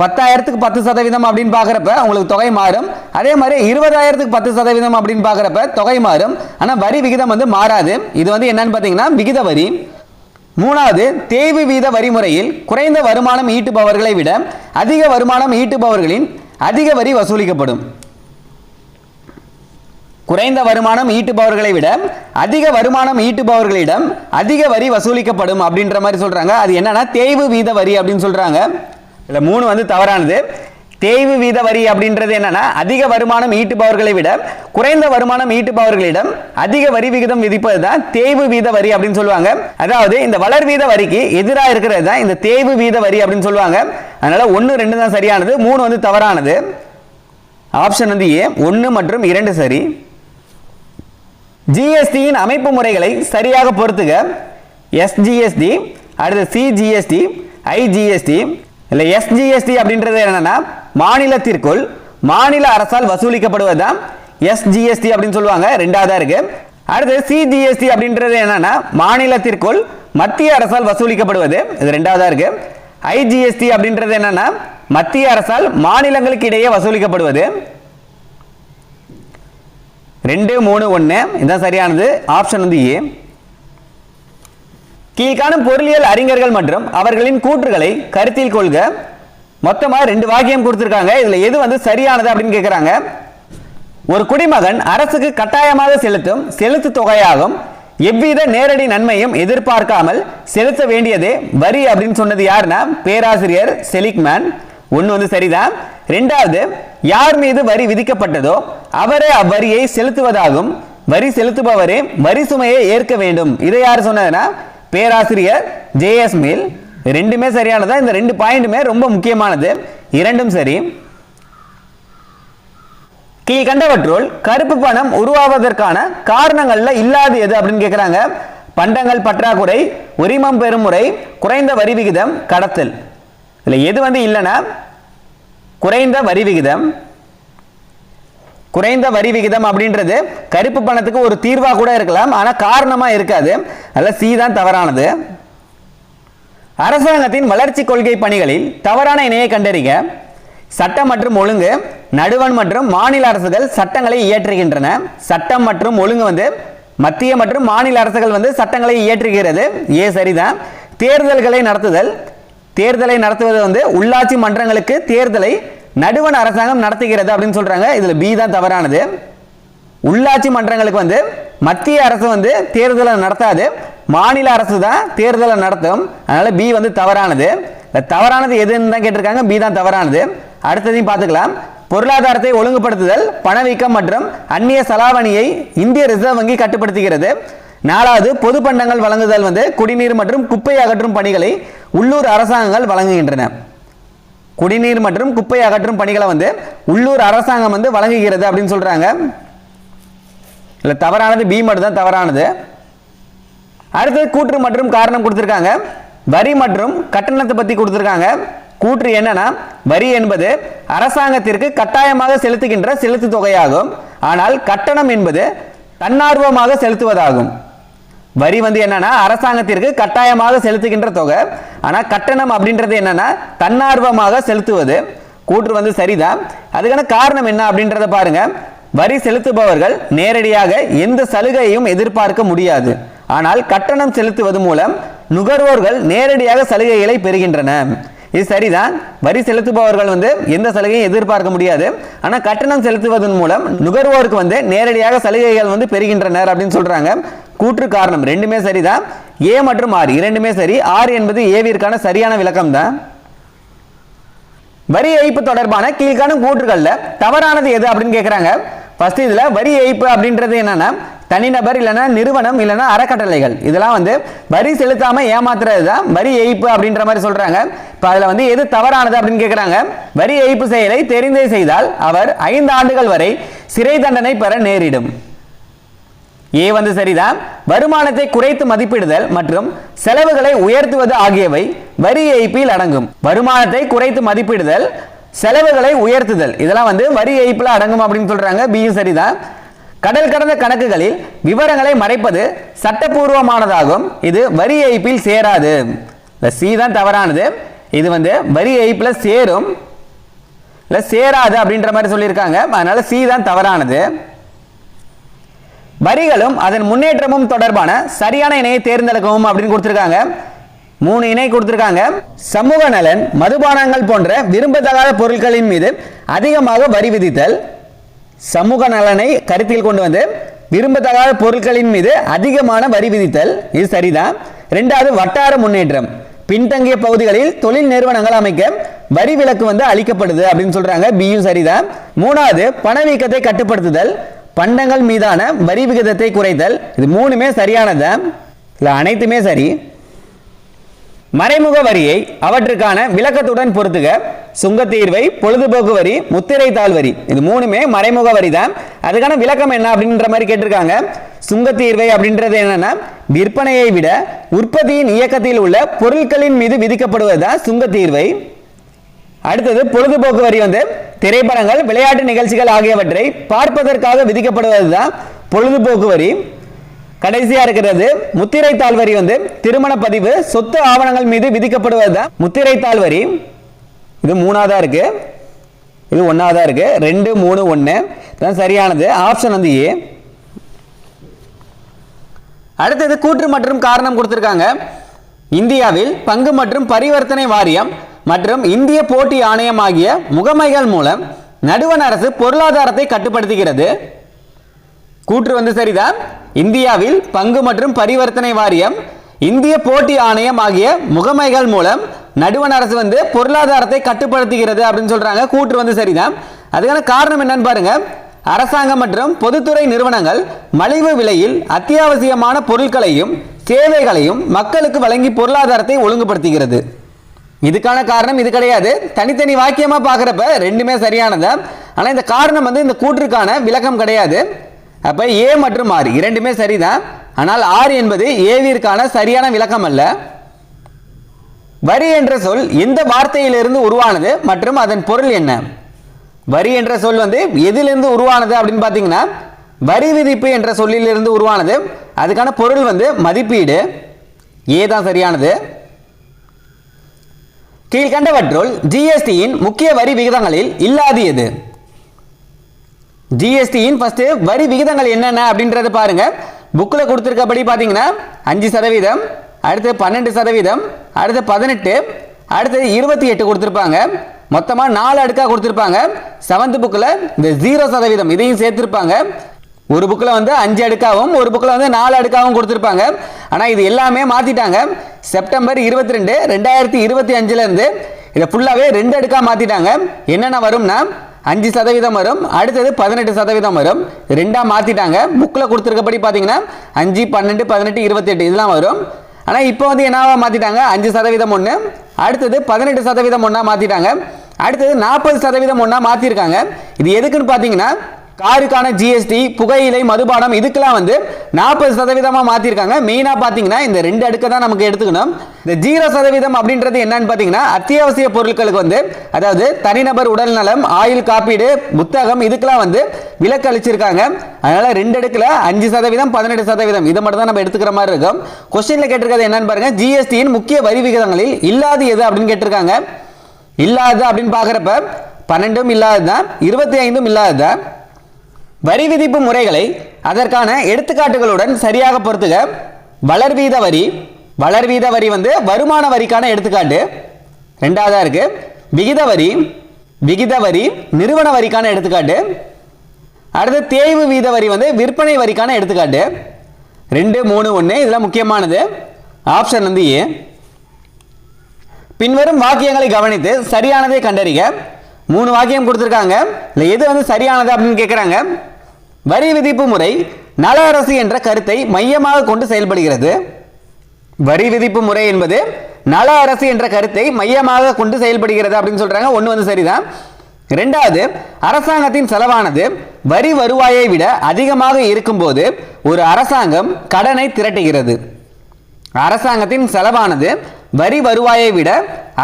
10,000க்கு 10% அப்படின்னு பார்க்குறப்ப உங்களுக்கு தொகை மாறும். அதே மாதிரி 20,000க்கு 10% அப்படின்னு பார்க்குறப்ப தொகை மாறும். ஆனால் வரி விகிதம் வந்து மாறாது. இது வந்து என்னன்னு பார்த்தீங்கன்னா விகித வரி. 3வது தேய்வு வீத வரிமுறையில் குறைந்த வருமானம் ஈட்டுபவர்களை விட அதிக வருமானம் ஈட்டுபவர்களின் அதிக வரி வசூலிக்கப்படும். குறைந்த வருமானம் ஈட்டுபவர்களை விட அதிக வருமானம் ஈட்டுபவர்களிடம் அதிக வரி வசூலிக்கப்படும் அப்படின்ற மாதிரி சொல்றாங்க. அது என்னன்னா தேய்வு வீத வரி அப்படின்னு சொல்றாங்க. இல்ல 3 வந்து தவறானது. தேய்வு வீத வரி அப்படின்றது என்னன்னா அதிக வருமானம் ஈட்டுபவர்களை விட குறைந்த வருமானம் ஈட்டுபவர்களிடம் அதிக வரி விகிதம் விதிப்பது தான் தேய்வு வீத வரி அப்படின்னு சொல்லுவாங்க. அதாவது இந்த வளர் வீத வரிக்கு எதிராக இருக்கிறது தான் இந்த தேய்வு வீத வரி அப்படின்னு சொல்லுவாங்க. அதனால 1, 2 தான் சரியானது. 3 வந்து தவறானது. ஆப்ஷன் வந்து ஏ. 1 மற்றும் 2 சரி. ஜிஎஸ்டியின் அமைப்பு முறைகளை சரியாக பொறுத்துக. எஸ்ஜிஎஸ்டி, அடுத்து சிஜிஎஸ்டி, ஐஜிஎஸ்டி. இல்லை எஸ்ஜிஎஸ்டி அப்படின்றது என்னன்னா மாநிலத்திற்குள் மாநில அரசால் வசூலிக்கப்படுவதுதான் எஸ்ஜிஎஸ்டி அப்படின்னு சொல்லுவாங்க. ரெண்டாவதா இருக்கு. அடுத்து சிஜிஎஸ்டி அப்படின்றது என்னன்னா மாநிலத்திற்குள் மத்திய அரசால் வசூலிக்கப்படுவது. இது ரெண்டாவதா இருக்கு. ஐஜிஎஸ்டி அப்படின்றது என்னன்னா மத்திய அரசால் மாநிலங்களுக்கு இடையே வசூலிக்கப்படுவது. 2 3 1 இதுதான் சரியானது. ஆப்ஷன் வந்து ஏ. கீழ்காணும் பொருளியல் அறிஞர்கள் மற்றும் அவர்களின் கூற்றுகளை கருத்தில் கொள்க. மொத்தமா 2 வாக்கியம் கொடுத்திருக்காங்க. இதுல எது வந்து சரியானது அப்படின்னு கேட்கிறாங்க. ஒரு குடிமகன் அரசுக்கு கட்டாயமாக செலுத்தும் செலுத்து தொகையாகும் எவ்வித நேரடி நன்மையும் எதிர்பார்க்காமல் செலுத்த வேண்டியதே வரி அப்படின்னு சொன்னது யாருன்னா பேராசிரியர் செலிக்மேன். ஒன்று வந்து சரிதான். ரெண்டாவது, யார் மீது வரி விதிக்கப்பட்டதோ அவரே அவ்வரியை செலுத்துவதாகும். வரி செலுத்துபவரே வரி சுமையை ஏற்க வேண்டும். இதை யார் சொன்னதுன்னா பேராசிரியர் ஜே.எஸ். மில். ரெண்டுமே சரியானதா. இந்த 2 பாயிண்ட்டுமே ரொம்ப முக்கியமானது. இரண்டும் சரி. கீழ்கண்டவற்றுள் கருப்பு பணம் உருவாவதற்கான காரணங்கள்ல இல்லாது எது அப்படின்னு கேட்கிறாங்க. பண்டங்கள் பற்றாக்குறை, உரிமம் பெறும் முறை, குறைந்த வரி விகிதம், கடத்தல். இதுல எது வந்து இல்லைன்னா குறைந்த வரி விகிதம். குறைந்த வரி விகிதம் அப்படின்றது கருப்பு பணத்துக்கு ஒரு தீர்வா கூட இருக்கலாம், ஆனா காரணமா இருக்காது. அதுல சி தான் தவறானது. அரசாங்கத்தின் வளர்ச்சி கொள்கை பணிகளில் தவறான இணையை கண்டறிக. சட்டம் மற்றும் ஒழுங்கு, நடுவண் மற்றும் மாநில அரசுகள் சட்டங்களை இயற்றுகின்றன. சட்டம் மற்றும் ஒழுங்கு வந்து மத்திய மற்றும் மாநில அரசுகள் வந்து சட்டங்களை இயற்றுகிறது. ஏ சரிதான். தேர்தல்களை நடத்துதல், தேர்தலை நடத்துவது வந்து உள்ளாட்சி மன்றங்களுக்கு தேர்தலை நடுவண் அரசாங்கம் நடத்துகிறது அப்படின்னு சொல்றாங்க. இதுல பி தான் தவறானது. உள்ளாட்சி மன்றங்களுக்கு வந்து மத்திய அரசு வந்து தேர்தலை நடத்தாது, மாநில அரசு தான் தேர்தலை நடத்தும். அதனால பி வந்து தவறானது. தவறானது எதுன்னு தான் கேட்டிருக்காங்க. பி தான் தவறானது. அடுத்ததையும் பார்த்துக்கலாம். பொருளாதாரத்தை ஒழுங்குபடுத்துதல், பணவீக்கம் மற்றும் அந்நிய செலாவணியை இந்திய ரிசர்வ் வங்கி கட்டுப்படுத்துகிறது. 4வது, பொது பண்டங்கள் வழங்குதல் வந்து குடிநீர் மற்றும் குப்பை அகற்றும் பணிகளை உள்ளூர் அரசாங்கங்கள் வழங்குகின்றன. குடிநீர் மற்றும் குப்பை அகற்றும் பணிகளை வந்து உள்ளூர் அரசாங்கம் வந்து வழங்குகிறது அப்படின்னு சொல்றாங்க. இல்ல தவறானது பி மட்டும் தான் தவறானது. அடுத்தது கூற்று மற்றும் காரணம் கொடுத்திருக்காங்க. வரி மற்றும் கட்டணத்தை பத்தி கொடுத்திருக்காங்க. கூற்று என்னன்னா வரி என்பது அரசாங்கத்திற்கு கட்டாயமாக செலுத்துகின்ற செலுத்து தொகையாகும். ஆனால் கட்டணம் என்பது தன்னார்வமாக செலுத்துவதாகும். வரி வந்து என்னன்னா அரசாங்கத்திற்கு கட்டாயமாக செலுத்துகின்ற தொகை, ஆனா கட்டணம் அப்படின்றது என்னன்னா தன்னார்வமாக செலுத்துவது. கூற்று வந்து சரிதான். அதுக்கான காரணம் என்ன அப்படின்றத பாருங்க. வரி செலுத்துபவர்கள் நேரடியாக எந்த சலுகையையும் எதிர்பார்க்க முடியாது, ஆனால் கட்டணம் செலுத்துவது மூலம் நுகர்வோர்கள் நேரடியாக சலுகைகளை பெறுகின்றன. இது சரிதான். வரி செலுத்துபவர்கள் வந்து எந்த சலுகையும் எதிர்பார்க்க முடியாது, ஆனா கட்டணம் செலுத்துவதன் மூலம் நுகர்வோருக்கு வந்து நேரடியாக சலுகைகள் வந்து பெறுகின்றனர் அப்படின்னு சொல்றாங்க. கூற்று காரணம் ரெண்டுமே சரிதான். ஏ மற்றும் ஆர் இரண்டுமே சரி. ஆர் என்பது ஏவிற்கான சரியான விளக்கம் தான். வரி ஏய்ப்பு தொடர்பான கீழ்காணும் கூற்றுகள்ல தவறானது எது அப்படின்னு கேட்கிறாங்க. ஃபர்ஸ்ட் இதுல வரி ஏய்ப்பு அப்படின்றது என்னன்னா தனிநபர் இல்லைன்னா நிறுவனம் இல்லைன்னா அறக்கட்டளைகள் இதெல்லாம் வந்து வரி செலுத்தாம ஏமாத்துறது தான் வரி ஏய்ப்பு அப்படின்ற மாதிரி சொல்றாங்க. இப்ப அதுல வந்து எது தவறானது அப்படின்னு கேட்கிறாங்க. வரி ஏய்ப்பு செயலை தெரிந்தே செய்தால் அவர் 5 ஆண்டுகள் வரை சிறை தண்டனை பெற நேரிடும். ஏ வந்து சரிதான். வருமானத்தை குறைத்து மதிப்பிடுதல் மற்றும் செலவுகளை உயர்த்துவது ஆகியவை வரி ஏய்ப்பில் அடங்கும். வருமானத்தை குறைத்து மதிப்பிடுதல், செலவுகளை உயர்த்துதல் இதெல்லாம் வந்து வரி ஏய்ப்பில் அடங்கும் அப்படின்னு சொல்றாங்க. பியும் சரிதான். கடல் கடந்த கணக்குகளில் விவரங்களை மறைப்பது சட்டப்பூர்வமானதாகும். இது வரி ஏய்ப்பில் சேராது. சி தான் தவறானது. இது வந்து வரி ஏய்ப்பில் சேரும் இல்ல சேராது அப்படின்ற மாதிரி சொல்லியிருக்காங்க. அதனால சி தான் தவறானது. வரிகளும் அதன் முன்னேற்றமும் தொடர்பான சரியான இணையை தேர்ந்தெடுக்கவும் அப்படின்னு கொடுத்திருக்காங்க. 3 இணை கொடுத்திருக்காங்க. சமூக நலன், மதுபானங்கள் போன்ற விரும்பத்தகாத பொருட்களின் மீது அதிகமாக வரி விதித்தல். சமூக நலனை கருத்தில் கொண்டு வந்து விரும்பத்தகாத பொருட்களின் மீது அதிகமான வரி விதித்தல் இது சரிதான். 2வது, வட்டார முன்னேற்றம், பின்தங்கிய பகுதிகளில் தொழில் நிறுவனங்கள் அமைக்க வரி விலக்கு வந்து அளிக்கப்படுது அப்படின்னு சொல்றாங்க. பியும் சரிதான். 3வது, பணவீக்கத்தை கட்டுப்படுத்துதல், பண்டங்கள் மீதான வரி விகிதத்தை குறைத்தல். இது 3மே சரியானது. இல்ல அனைத்துமே சரி. மறைமுக வரியை அவற்றுக்கான விளக்கத்துடன் பொறுத்துக. சுங்கத்தீர்வை, பொழுதுபோக்கு வரி, முத்திரை தாள் வரி இது 3மே மறைமுக வரி தான். அதுக்கான விளக்கம் என்ன அப்படின்ற மாதிரி கேட்டிருக்காங்க. சுங்கத்தீர்வை அப்படின்றது என்னன்னா விற்பனையை விட உற்பத்தியின் இயக்கத்தில் உள்ள பொருட்களின் மீது விதிக்கப்படுவதுதான் சுங்கத்தீர்வை. அடுத்தது பொழுதுபோக்கு வரி வந்து திரைப்படங்கள், விளையாட்டு நிகழ்ச்சிகள் ஆகியவற்றை பார்ப்பதற்காக விதிக்கப்படுவதுதான் பொழுதுபோக்கு வரி. கடைசியா இருக்கிறது முத்திரை தாள் வரி வந்து திருமண பதிவு, சொத்து ஆவணங்கள் மீது விதிக்கப்படுவதுதான் முத்திரை தாள் வரி. இது 3ஆவதா இருக்கு, இது 1ஆவதா இருக்கு. 2 3 1 தான் சரியானது. ஆப்ஷன் வந்து ஏ. அடுத்தது கூற்று மற்றும் காரணம் கொடுத்திருக்காங்க. இந்தியாவில் பங்கு மற்றும் பரிவர்த்தனை வாரியம் மற்றும் இந்திய போட்டி ஆணையம் ஆகிய முகமைகள் மூலம் நடுவண் அரசு பொருளாதாரத்தை கட்டுப்படுத்துகிறது. கூற்று சரிதான். இந்தியாவில் பங்கு மற்றும் பரிவர்த்தனை வாரியம், இந்திய போட்டி ஆணையம் ஆகிய முகமைகள் மூலம் நடுவண் அரசு பொருளாதாரத்தை கட்டுப்படுத்துகிறது அப்படின்னு சொல்றாங்க. கூற்று சரிதான். அதுக்கான காரணம் என்னன்னு பாருங்க. அரசாங்கம் மற்றும் பொதுத்துறை நிறுவனங்கள் மலிவு விலையில் அத்தியாவசியமான பொருட்களையும் சேவைகளையும் மக்களுக்கு வழங்கி பொருளாதாரத்தை ஒழுங்குபடுத்துகிறது. இதுக்கான காரணம் இது கிடையாது. தனித்தனி வாக்கியமா பார்க்கறப்ப ரெண்டுமே சரியானது. ஆனா இந்த காரணம் இந்த கூற்றுக்கான விளக்கம் கிடையாது. அப்ப ஏ மற்றும் ஆர் இரண்டுமே சரிதான். ஆனால் ஆர் என்பது ஏவிற்கான சரியான விளக்கம் அல்ல. வரி என்ற சொல் எந்த வார்த்தையிலிருந்து உருவானது மற்றும் அதன் பொருள் என்ன? வரி என்ற சொல் எதிலிருந்து உருவானது அப்படின்னு பார்த்தீங்கன்னா வரி விதிப்பு என்ற சொல்லிலிருந்து உருவானது. அதுக்கான பொருள் மதிப்பீடு. ஏ தான் சரியானது. கீழ்கண்டவற்றுள் ஜிஎஸ்டியின் முக்கிய வரி விகிதங்களில் இல்லாது எது? ஜிஎஸ்டியின் ஃபர்ஸ்ட் வரி விகிதங்கள் என்னென்ன அப்படின்றத பாருங்க. புக்கில் கொடுத்திருக்கபடி பார்த்தீங்கன்னா 5%, அடுத்து 12%, அடுத்து 18, அடுத்தது 28 கொடுத்திருப்பாங்க. மொத்தமாக 4 அடுக்காக கொடுத்திருப்பாங்க. 7th புக்கில் இந்த 0% இதையும் சேர்த்திருப்பாங்க. ஒரு புக்கில் 5 அடுக்காகவும் ஒரு புக்கில் 4 அடுக்காகவும் கொடுத்திருப்பாங்க. ஆனால் இது எல்லாமே மாத்திட்டாங்க. செப்டம்பர் 22, 2025 இருந்து இதை ஃபுல்லாகவே 2 அடுக்காக மாத்திட்டாங்க. என்னென்ன வரும்னா 5% வரும், அடுத்தது 18% வரும். ரெண்டா மாத்திட்டாங்க. புக்கில் கொடுத்திருக்கபடி பார்த்தீங்கன்னா 5, 12, 18, 28 இதெல்லாம் வரும். ஆனால் இப்போ என்னவா மாத்திட்டாங்க? 5% ஒன்று, அடுத்தது 18% ஒன்றா மாத்திட்டாங்க, அடுத்தது 40% ஒன்றா மாத்திருக்காங்க. இது எதுக்குன்னு பார்த்தீங்கன்னா காருக்கான ஜிஎஸ்டி, புகையிலை, மதுபானம் இதுக்கெல்லாம் 40% மாத்திருக்காங்க. மெயினா பாத்தீங்கன்னா இந்த 2 அடுக்க தான் நமக்கு எடுத்துக்கணும். இந்த 0% அப்படின்றது என்னன்னு பாத்தீங்கன்னா அத்தியாவசிய பொருட்களுக்கு அதாவது தனிநபர் உடல் நலம், ஆயுள் காப்பீடு, புத்தகம் இதுக்கெல்லாம் விலக்கு அளிச்சிருக்காங்க. அதனால 2 அடுக்குல 5%, 18% இதை மட்டும் தான் நம்ம எடுத்துக்கிற மாதிரி இருக்கும். கொஸ்டின்ல கேட்டிருக்கிறது என்னன்னு பாருங்க. ஜிஎஸ்டியின் முக்கிய வரி விகிதங்களில் இல்லாது எது அப்படின்னு கேட்டிருக்காங்க. இல்லாது அப்படின்னு பாக்குறப்ப 12 இல்லாததான், 25 இல்லாததான். வரி விதிப்பு முறைகளை அதற்கான எடுத்துக்காட்டுகளுடன் சரியாக பொறுத்துக. வளர்வீத வரி. வளர்வீத வரி வருமான வரிக்கான எடுத்துக்காட்டு. ரெண்டாவதா இருக்கு விகித வரி. விகித வரி நிறுவன வரிக்கான எடுத்துக்காட்டு. அடுத்து தேய்வு வீத வரி விற்பனை வரிக்கான எடுத்துக்காட்டு. 2, 3, 1 இதெல்லாம் முக்கியமானது. Option A. பின்வரும் வாக்கியங்களை கவனித்து சரியானதை கண்டறிக. 3 வாக்கியம் கொடுத்திருக்காங்க. இல்லை எது சரியானது அப்படின்னு கேட்குறாங்க. வரி விதிப்பு முறை நல அரசு என்ற கருத்தை மையமாக கொண்டு செயல்படுகிறது. வரி விதிப்பு முறை என்பது நல அரசு என்ற கருத்தை மையமாக கொண்டு செயல்படுகிறது அப்படின்னு சொல்றாங்க. ஒன்று சரிதான். ரெண்டாவது, அரசாங்கத்தின் செலவானது வரி வருவாயை விட அதிகமாக இருக்கும்போது ஒரு அரசாங்கம் கடனை திரட்டுகிறது. அரசாங்கத்தின் செலவானது வரி வருவாயை விட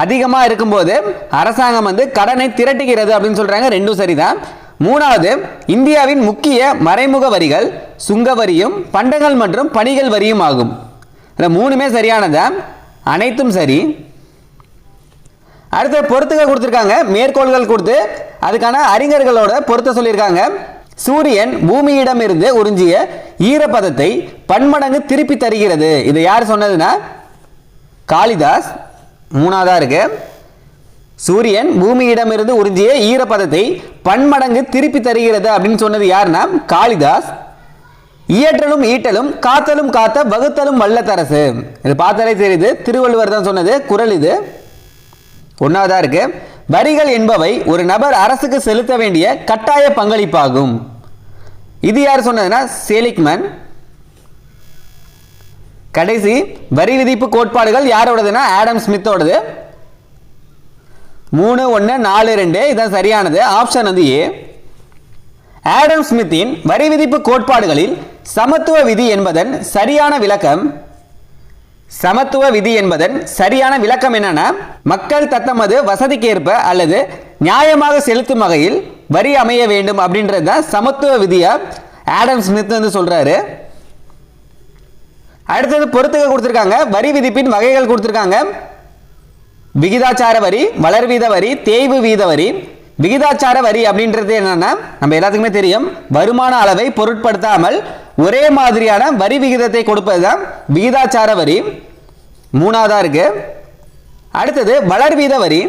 அதிகமாக இருக்கும்போது அரசாங்கம் கடனை திரட்டுகிறது அப்படின்னு சொல்றாங்க. ரெண்டும் சரிதான். மூணாவது, இந்தியாவின் முக்கிய மறைமுக வரிகள் சுங்க வரியும் பண்டங்கள் மற்றும் பணிகள் வரியும் ஆகும். இந்த 3மே சரியானதா? அனைத்தும் சரி. அடுத்த பொறுத்துக்க கொடுத்திருக்காங்க. மேற்கோள்கள் கொடுத்து அதுக்கான அறிஞர்களோட பொருத்த சொல்லியிருக்காங்க. சூரியன் பூமியிடம் இருந்து உறிஞ்சிய ஈரப்பதத்தை பன்மடங்கு திருப்பி தருகிறது. இதை யார் சொன்னதுன்னா காளிதாஸ். மூணாவதா இருக்கு. சூரியன் பூமியிடமிருந்து உறிஞ்சிய ஈரப்பதத்தை பன்மடங்கு திருப்பி தருகிறது அப்படின்னு சொன்னது யாருன்னா காளிதாஸ். இயற்றலும் ஈட்டலும் காத்தலும் காத்த வகுத்தலும் வல்லத்தரசு. இது பார்த்தாலே தெரியுது, திருவள்ளுவர் தான் சொன்னது. குறள் இது. ஒன்னாவதா இருக்கு. வரிகள் என்பவை ஒரு நபர் அரசுக்கு செலுத்த வேண்டிய கட்டாய பங்களிப்பாகும். இது யார் சொன்னதுன்னா செலிக்மன். கடைசி, வரி விதிப்பு கோட்பாடுகள் யாரோடதுன்னா ஆடம் ஸ்மித்தோடது. 3, 1, 4, 2 இதான் சரியானது. Option A. ஆடம் ஸ்மித்தின் வரி விதிப்பு கோட்பாடுகளில் சமத்துவ விதி என்பதன் சரியான விளக்கம். சமத்துவ விதி என்பதன் சரியான விளக்கம் என்னன்னா மக்கள் தத்தமது வசதிக்கேற்ப அல்லது நியாயமாக செலுத்தும் வகையில் வரி அமைய வேண்டும் அப்படின்றது தான் சமத்துவ விதியா ஆடம் ஸ்மித் சொல்றாரு. அடுத்தது பொறுத்துக்க கொடுத்திருக்காங்க. வரி விதிப்பின் வகைகள் கொடுத்திருக்காங்க. விகிதாச்சார வரி, வளர்வீத வரி, தேய்வு வீத வரி. விகிதாச்சார வரி அப்படின்றது என்னன்னா நம்ம எல்லாத்துக்குமே தெரியும், வருமான அளவை பொருட்படுத்தாமல் ஒரே மாதிரியான வரி விகிதத்தை கொடுப்பது தான் விகிதாச்சார வரி. மூணாவதா இருக்கு. அடுத்தது வளர்வீத வரி.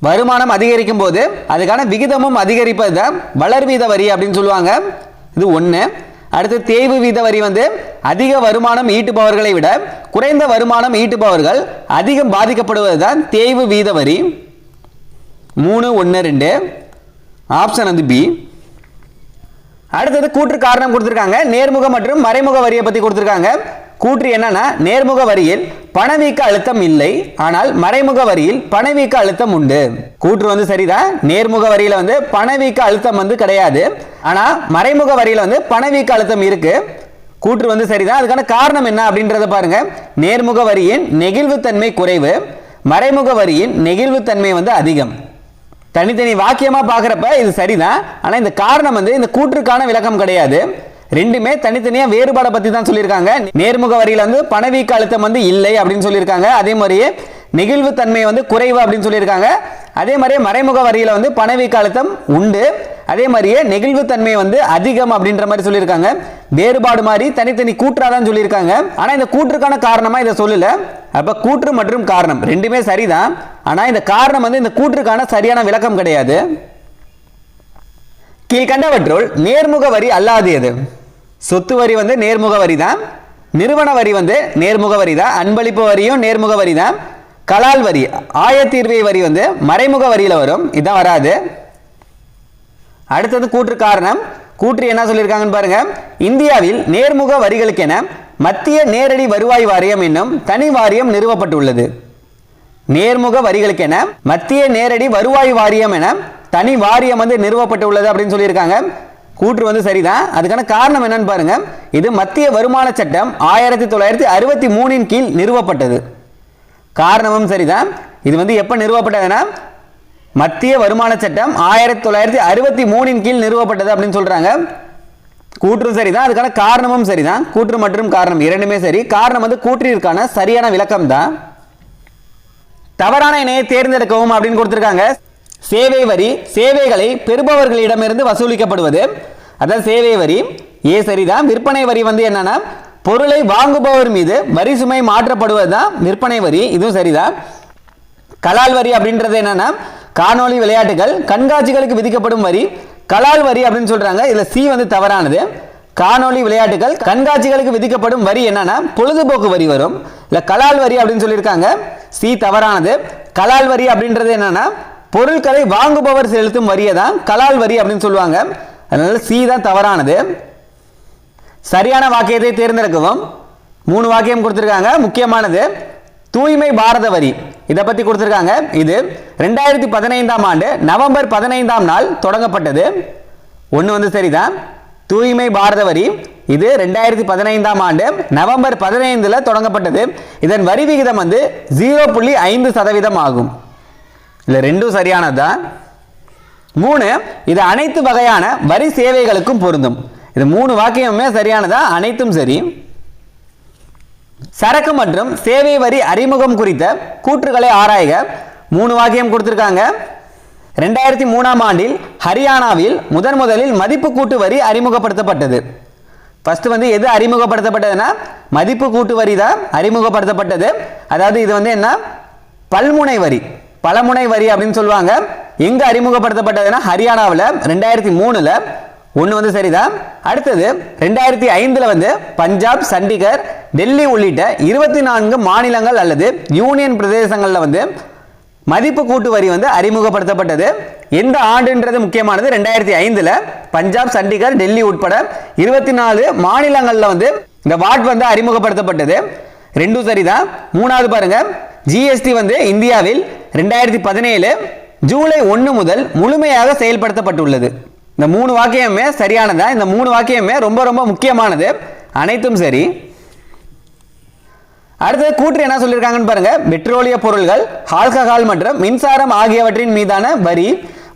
வருமானம் அதிகரிக்கும் போது அதுக்கான விகிதமும் அதிகரிப்பது தான் வளர்வீத வரி அப்படின்னு சொல்லுவாங்க. இது ஒன்று. அடுத்து தேய்வு வீத வரி அதிக வருமானம் ஈட்டுபவர்களை விட குறைந்த வருமானம் ஈட்டுபவர்கள் அதிகம் பாதிக்கப்படுவது தான் தேய்வு வீத வரி. 3, 1, 2 ஆப்ஷன் பி. அடுத்தது கூற்று காரணம் கொடுத்திருக்காங்க. நேர்முக மற்றும் மறைமுக வரியை பத்தி கொடுத்திருக்காங்க. கூற்று என்னன்னா, நேர்முக வரியில் பணவீக்க அழுத்தம் இல்லை, ஆனால் மறைமுக வரியில் பணவீக்க அழுத்தம் உண்டு. கூற்று சரிதான். நேர்முக வரியில பணவீக்க அழுத்தம் கிடையாது, ஆனா மறைமுக வரியில பணவீக்க அழுத்தம் இருக்கு. கூற்று சரிதான். அதுக்கான காரணம் என்ன அப்படின்றத பாருங்க. நேர்முக வரியின் நெகிழ்வுத்தன்மை குறைவு, மறைமுக வரியின் நெகிழ்வுத்தன்மை அதிகம். தனித்தனி வாக்கியமா பார்க்கறப்ப இது சரிதான், ஆனா இந்த காரணம் இந்த கூற்றுக்கான விளக்கம் கிடையாது. ரெண்டுமே தனித்தனியா வேறுபாடை பத்தி தான் சொல்லியிருக்காங்க. நேர்முக வரியில பணவீக்க அழுத்தம் இல்லை அப்படின்னு சொல்லியிருக்காங்க. அதே மாதிரியே நெகிழ்வு தன்மை குறைவு அப்படின்னு சொல்லியிருக்காங்க. அதே மாதிரியே மறைமுக வரியில பணவீக்க அழுத்தம் உண்டு, அதே மாதிரியே நெகிழ்வு தன்மை அதிகம் அப்படின்ற மாதிரி சொல்லியிருக்காங்க. வேறுபாடு மாதிரி தனித்தனி கூற்றா தான் சொல்லியிருக்காங்க. ஆனா இந்த கூற்றுக்கான காரணமா இதை சொல்லல. அப்ப கூற்று மற்றும் காரணம் ரெண்டுமே சரிதான், ஆனா இந்த காரணம் இந்த கூற்றுக்கான சரியான விளக்கம் கிடையாது. கீழ்கண்டவற்றுள் நேர்முக வரி அல்லாது எது? சொத்து வரி நேர்முக வரி தான், நிறுவன வரி நேர்முக வரி தான், அன்பளிப்பு வரியும் நேர்முக வரி தான், கலால் வரி ஆயத்தீர்வை வரி மறைமுக வரியில வரும், இதான் வராது. அடுத்தது கூற்று காரணம். கூற்று என்ன சொல்லியிருக்காங்கன்னு பாருங்க. இந்தியாவில் நேர்முக வரிகளுக்கென மத்திய நேரடி வருவாய் வாரியம் என்னும் தனி வாரியம் நிறுவப்பட்டுள்ளது. நேர்முக வரிகளுக்கென மத்திய நேரடி வருவாய் வாரியம் என தனி வாரியம் நிறுவப்பட்டுள்ளது அப்படின்னு சொல்லியிருக்காங்க. கூற்று சரிதான். அதுக்கான காரணம் என்னன்னு பாருங்க. இது மத்திய வருமான சட்டம் 1963 கீழ் நிறுவப்பட்டது. காரணமும் சரிதான். இது எப்ப நிறுவப்பட்டதுன்னா மத்திய வருமான சட்டம் 1963 கீழ் நிறுவப்பட்டது அப்படின்னு சொல்றாங்க. கூற்று சரிதான். அதுக்கான காரணமும் சரிதான். கூற்று மற்றும் காரணம் இரண்டுமே சரி. காரணம் கூற்றிற்கான சரியான விளக்கம் தான். தவறான இணையை தேர்ந்தெடுக்கவும் அப்படின்னு கொடுத்திருக்காங்க. சேவை வரி சேவைகளை பெறுபவர்களிடமிருந்து வசூலிக்கப்படுவது, அதாவது சேவை வரி ஏ சரிதான். விற்பனை வரி என்னன்னா பொருளை வாங்குபவர் மீது வரி சுமை மாற்றப்படுவது தான் விற்பனை வரி, இதுவும் சரிதான். கலால் வரி அப்படின்றது என்னன்னா காணொளி விளையாட்டுகள் கண்காட்சிகளுக்கு விதிக்கப்படும் வரி கலால் வரி அப்படின்னு சொல்றாங்க. இதுல சி தவறானது. காணொளி விளையாட்டுகள் கண்காட்சிகளுக்கு விதிக்கப்படும் வரி என்னன்னா பொழுதுபோக்கு வரி வரும். இல்ல கலால் வரி அப்படின்னு சொல்லியிருக்காங்க. சி தவறானது. கலால் வரி அப்படின்றது என்னன்னா பொருட்களை வாங்குபவர் செலுத்தும் வரியை தான் கலால் வரி அப்படின்னு சொல்லுவாங்க. அதனால சி தான் தவறானது. சரியான வாக்கியத்தை தேர்ந்தெடுக்கவும். 3 வாக்கியம் கொடுத்திருக்காங்க. முக்கியமானது தூய்மை பாரத வரி, இதை பத்தி கொடுத்திருக்காங்க. இது 2015ஆம் ஆண்டு நவம்பர் 15ஆம் நாள் தொடங்கப்பட்டது. ஒன்று சரிதான். தூய்மை பாரத வரி இது 2015ஆம் ஆண்டு நவம்பர் 15ல தொடங்கப்பட்டது. இதன் வரி விகிதம் 0.5% ஆகும். இல்ல ரெண்டும் சரியானதுதான். 3 இது அனைத்து வகையான வரி சேவைகளுக்கும் பொருந்தும். இது 3 வாக்கியமுமே சரியானதா, அனைத்தும் சரி. சரக்கு மற்றும் சேவை வரி அறிமுகம் குறித்த கூற்றுகளை ஆராய்க. 3 வாக்கியம் கொடுத்திருக்காங்க. 2003ஆம் ஆண்டில் ஹரியானாவில் முதலில் மதிப்பு கூட்டு வரி அறிமுகப்படுத்தப்பட்டது. ஃபர்ஸ்ட் எது அறிமுகப்படுத்தப்பட்டதுன்னா மதிப்பு கூட்டு வரி தான் அறிமுகப்படுத்தப்பட்டது. அதாவது இது என்ன பல்முனை வரி, பலமுனை வரி அப்படின்னு சொல்லுவாங்க. எங்க அறிமுகப்படுத்தப்பட்டதுன்னா ஹரியானாவில் 2003ல. ஒன்று சரிதான். அடுத்தது 2005ல பஞ்சாப், சண்டிகர், டெல்லி உள்ளிட்ட 24 மாநிலங்கள் அல்லது யூனியன் பிரதேசங்களில் மதிப்பு கூட்டு வரி அறிமுகப்படுத்தப்பட்டது. எந்த ஆண்டுன்றது முக்கியமானது. 2005ல பஞ்சாப், சண்டிகர், டெல்லி உட்பட 24 மாநிலங்களில் இந்த வாட் அறிமுகப்படுத்தப்பட்டது. ரெண்டும் சரிதான். 3வது பாருங்க. ஜிஎஸ்டி இந்தியாவில் 2017 ஜூலை 1 முதல் முழுமையாக செயல்படுத்தப்பட்டுள்ளது. இந்த 3 வாக்கியமே சரியானதா. இந்த 3 வாக்கியமே ரொம்ப ரொம்ப முக்கியமானது, அனைத்தும் சரி. அடுத்தது கூற்று என்ன சொல்லியிருக்காங்கன்னு பாருங்க. பெட்ரோலிய பொருட்கள், ஆல்கஹால் மற்றும் மின்சாரம் ஆகியவற்றின் மீதான வரி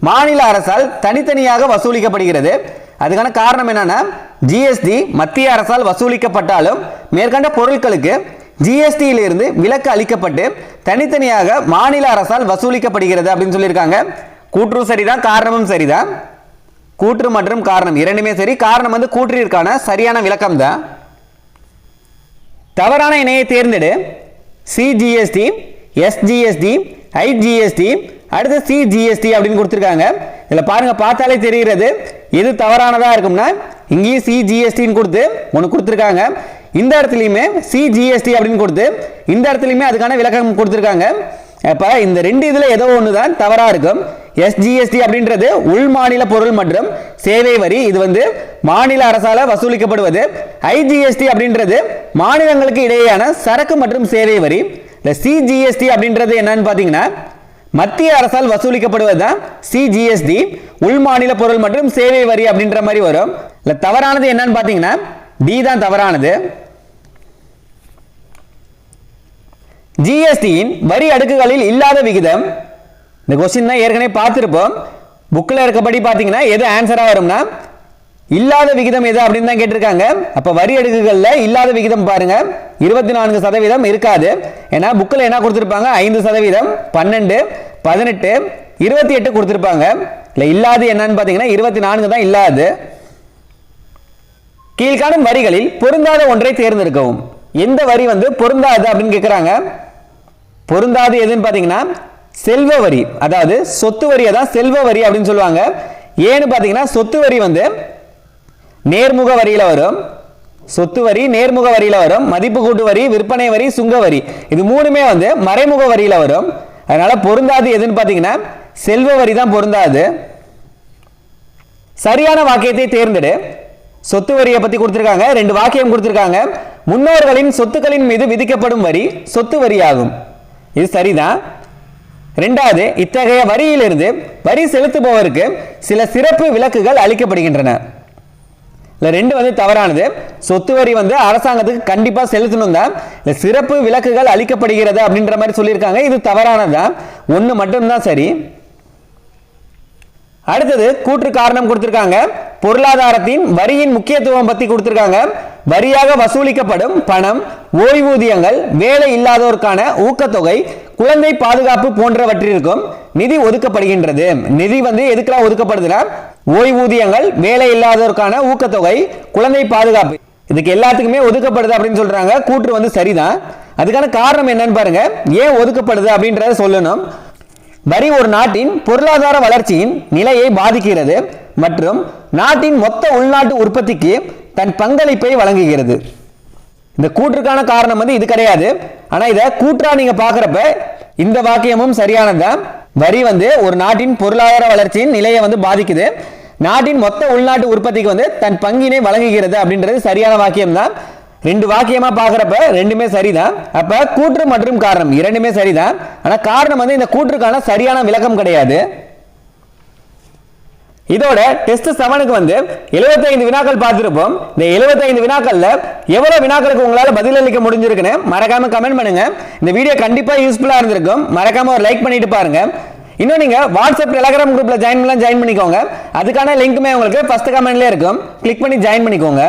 மாநில அரசால் தனித்தனியாக வசூலிக்கப்படுகிறது. அதுக்கான காரணம் என்னன்னா ஜிஎஸ்டி மத்திய அரசால் வசூலிக்கப்பட்டாலும் மேற்கண்ட பொருட்களுக்கு ஜிஎஸ்டியிலிருந்து விலக்கு அளிக்கப்பட்டு தனித்தனியாக மாநில அரசால் வசூலிக்கப்படுகிறது அப்படின்னு சொல்லியிருக்காங்க. கூற்று சரிதான், காரணமும் சரிதான். கூற்று மற்றும் காரணம் இரண்டுமே சரி. காரணம் வந்து கூற்றிற்கான சரியான விளக்கம் தான். தவறான இணையை தேர்ந்தெடு. சிஜிஎஸ்டி, எஸ்ஜிஎஸ்டி, ஐஜிஎஸ்டி, அடுத்து சிஜிஎஸ்டி அப்படின்னு கொடுத்துருக்காங்க. இதில் பாருங்க, பார்த்தாலே தெரிகிறது எது தவறானதாக இருக்கும்னா இங்கேயும் சிஜிஎஸ்டின்னு கொடுத்து ஒன்று கொடுத்துருக்காங்க, இந்த இடத்துலையுமே சிஜிஎஸ்டி அப்படின்னு கொடுத்து இந்த இடத்துலையுமே அதுக்கான விளக்கம் கொடுத்துருக்காங்க. அப்போ இந்த ரெண்டு இதில் ஏதோ ஒன்று தான் தவறாக இருக்கும். எஸ்ஜிஎஸ்டி அப்படின்றது உள் மாநில பொருள் மற்றும் சேவை வரி, இது வந்து மாநில அரசால் வசூலிக்கப்படுவது. ஐஜிஎஸ்டி அப்படின்றது மாநிலங்களுக்கு இடையேயான சரக்கு மற்றும் சேவை வரி. இந்த சிஜிஎஸ்டி அப்படின்றது என்னன்னு பார்த்தீங்கன்னா மத்திய அரசால் வசூலிக்கப்படுவது தான் சிஜிஎஸ்டி, உள் மாநில பொருள் மற்றும் சேவை வரி அப்படின்ற மாதிரி வரும். இல்லை தவறானது என்னன்னு பார்த்தீங்கன்னா டி தான் தவறானது. ஜிஎஸ்டியின் வரி அடுக்குகளில் இல்லாத விகிதம், இந்த கொஸ்டின் தான் ஏற்கனவே பார்த்துருப்போம். புக்கில் இருக்கப்படி பார்த்தீங்கன்னா எது ஆன்சராக வரும்னா இல்லாத விகிதம் எது அப்படின்னு தான் கேட்டிருக்காங்க. அப்போ வரி அடுக்குகளில் இல்லாத விகிதம் பாருங்க 24% இருக்காது. ஏன்னா புக்கில் என்ன கொடுத்துருப்பாங்க 5%, 12, 18, 28 கொடுத்துருப்பாங்க. இல்லை இல்லாது என்னன்னு பார்த்தீங்கன்னா 24 தான் இல்லாது. கீழ்காணும் வரிகளில் பொருந்தாத ஒன்றை தேர்ந்தெடுக்கவும். எந்த வரி வந்து பொருந்தாது அப்படின்னு கேட்குறாங்க. பொருந்தாது எதுன்னு பார்த்தீங்கன்னா செல்வ வரி, அதாவது சொத்து வரியை தான் செல்வ வரி அப்படின்னு சொல்லுவாங்க. ஏன்னு பார்த்தீங்கன்னா சொத்து வரி வந்து நேர்முக வரியில வரும், சொத்து வரி நேர்முக வரியில வரும், மதிப்பு கூட்டு வரி, விற்பனை வரி, சுங்க வரி, இது மூணுமே வந்து மறைமுக வரியில வரும். அதனால பொருந்தாது எதுன்னு பார்த்தீங்கன்னா செல்வ வரி தான் பொருந்தாது. சரியான வாக்கியத்தை தேர்ந்தெடு. சொத்து வரியை பத்தி கொடுத்திருக்காங்க, 2 வாக்கியம் கொடுத்திருக்காங்க. முன்னோர்களின் சொத்துக்களின் மீது விதிக்கப்படும் வரி சொத்து வரியாகும், இது சரிதான். ரெண்டாவது, இத்தகைய வரியிலிருந்து வரி செலுத்துபவருக்கு சில சிறப்பு விலக்குகள் அளிக்கப்படுகின்றன. இல்லை 2 வந்து தவறானது. சொத்து வரி வந்து அரசாங்கத்துக்கு கண்டிப்பா செலுத்தணும் தான், சிறப்பு விலக்குகள் அளிக்கப்படுகிறது அப்படின்ற மாதிரி சொல்லியிருக்காங்க, இது தவறானதான். 1 மட்டும்தான் சரி. அடுத்தது கூற்று காரணம் கொடுத்திருக்காங்க. பொருளாதாரத்தின் வரியின் முக்கியத்துவம் பத்தி கொடுத்திருக்காங்க. வரியாக வசூலிக்கப்படும் பணம், ஓய்வூதியங்கள், வேலை இல்லாதோருக்கான ஊக்கத்தொகை, குழந்தை பாதுகாப்பு போன்றவற்றிற்கும் நிதி ஒதுக்கப்படுகின்றது. நிதி வந்து எதுக்கெல்லாம் ஒதுக்கப்படுதுன்னா ஓய்வூதியங்கள், வேலை இல்லாதோருக்கான ஊக்கத்தொகை, குழந்தை பாதுகாப்பு, இதுக்கு எல்லாத்துக்குமே ஒதுக்கப்படுது அப்படின்னு சொல்றாங்க. கூற்று வந்து சரிதான். அதுக்கான காரணம் என்னன்னு பாருங்க, ஏன் ஒதுக்கப்படுது அப்படின்றத சொல்லணும். வரி ஒரு நாட்டின் பொருளாதார வளர்ச்சியின் நிலையை பாதிக்கிறது மற்றும் நாட்டின் மொத்த உள்நாட்டு உற்பத்திக்கு தன் பங்களிப்பை வழங்குகிறது. இந்த கூற்றுக்கான காரணம் வந்து இது கிடையாது. ஆனா இதை கூற்றா நீங்க பாக்குறப்ப இந்த வாக்கியமும் சரியானதுதான். வரி வந்து ஒரு நாட்டின் பொருளாதார வளர்ச்சியின் நிலையை வந்து பாதிக்குது, நாட்டின் மொத்த உள்நாட்டு உற்பத்திக்கு வந்து தன் பங்கினை வழங்குகிறது அப்படின்றது சரியான வாக்கியம் தான். 2 வாக்கியமா பாக்குறப்ப 2மே சரிதான். அப்ப கூற்று மற்றும் காரணம் 2மே சரிதான். ஆனா காரணம் வந்து இந்த கூற்றுக்கான சரியான விளக்கம் கிடையாது. இதோட டெஸ்ட் 7க்கு வந்து 75 வினாக்கள் பார்த்திருப்போம். இந்த 75 வினாக்கள்ல எவ்வளவு வினாக்களுக்கு உங்களால பதிலளிக்க முடிஞ்சிருக்குன்னு மறக்காம கமெண்ட் பண்ணுங்க. இந்த வீடியோ கண்டிப்பா யூஸ்ஃபுல்லா இருந்திருக்கும். மறக்காம ஒரு லைக் பண்ணிட்டு பாருங்க. இன்னும் நீங்க வாட்ஸ்அப் டெலிகிராம் குரூப்ல ஜாயின் பண்ணிக்கோங்க. அதுக்கான லிங்க்குமே உங்களுக்கு ஃபர்ஸ்ட் கமெண்ட்லயே இருக்கும், கிளிக் பண்ணி ஜாயின் பண்ணிக்கோங்க.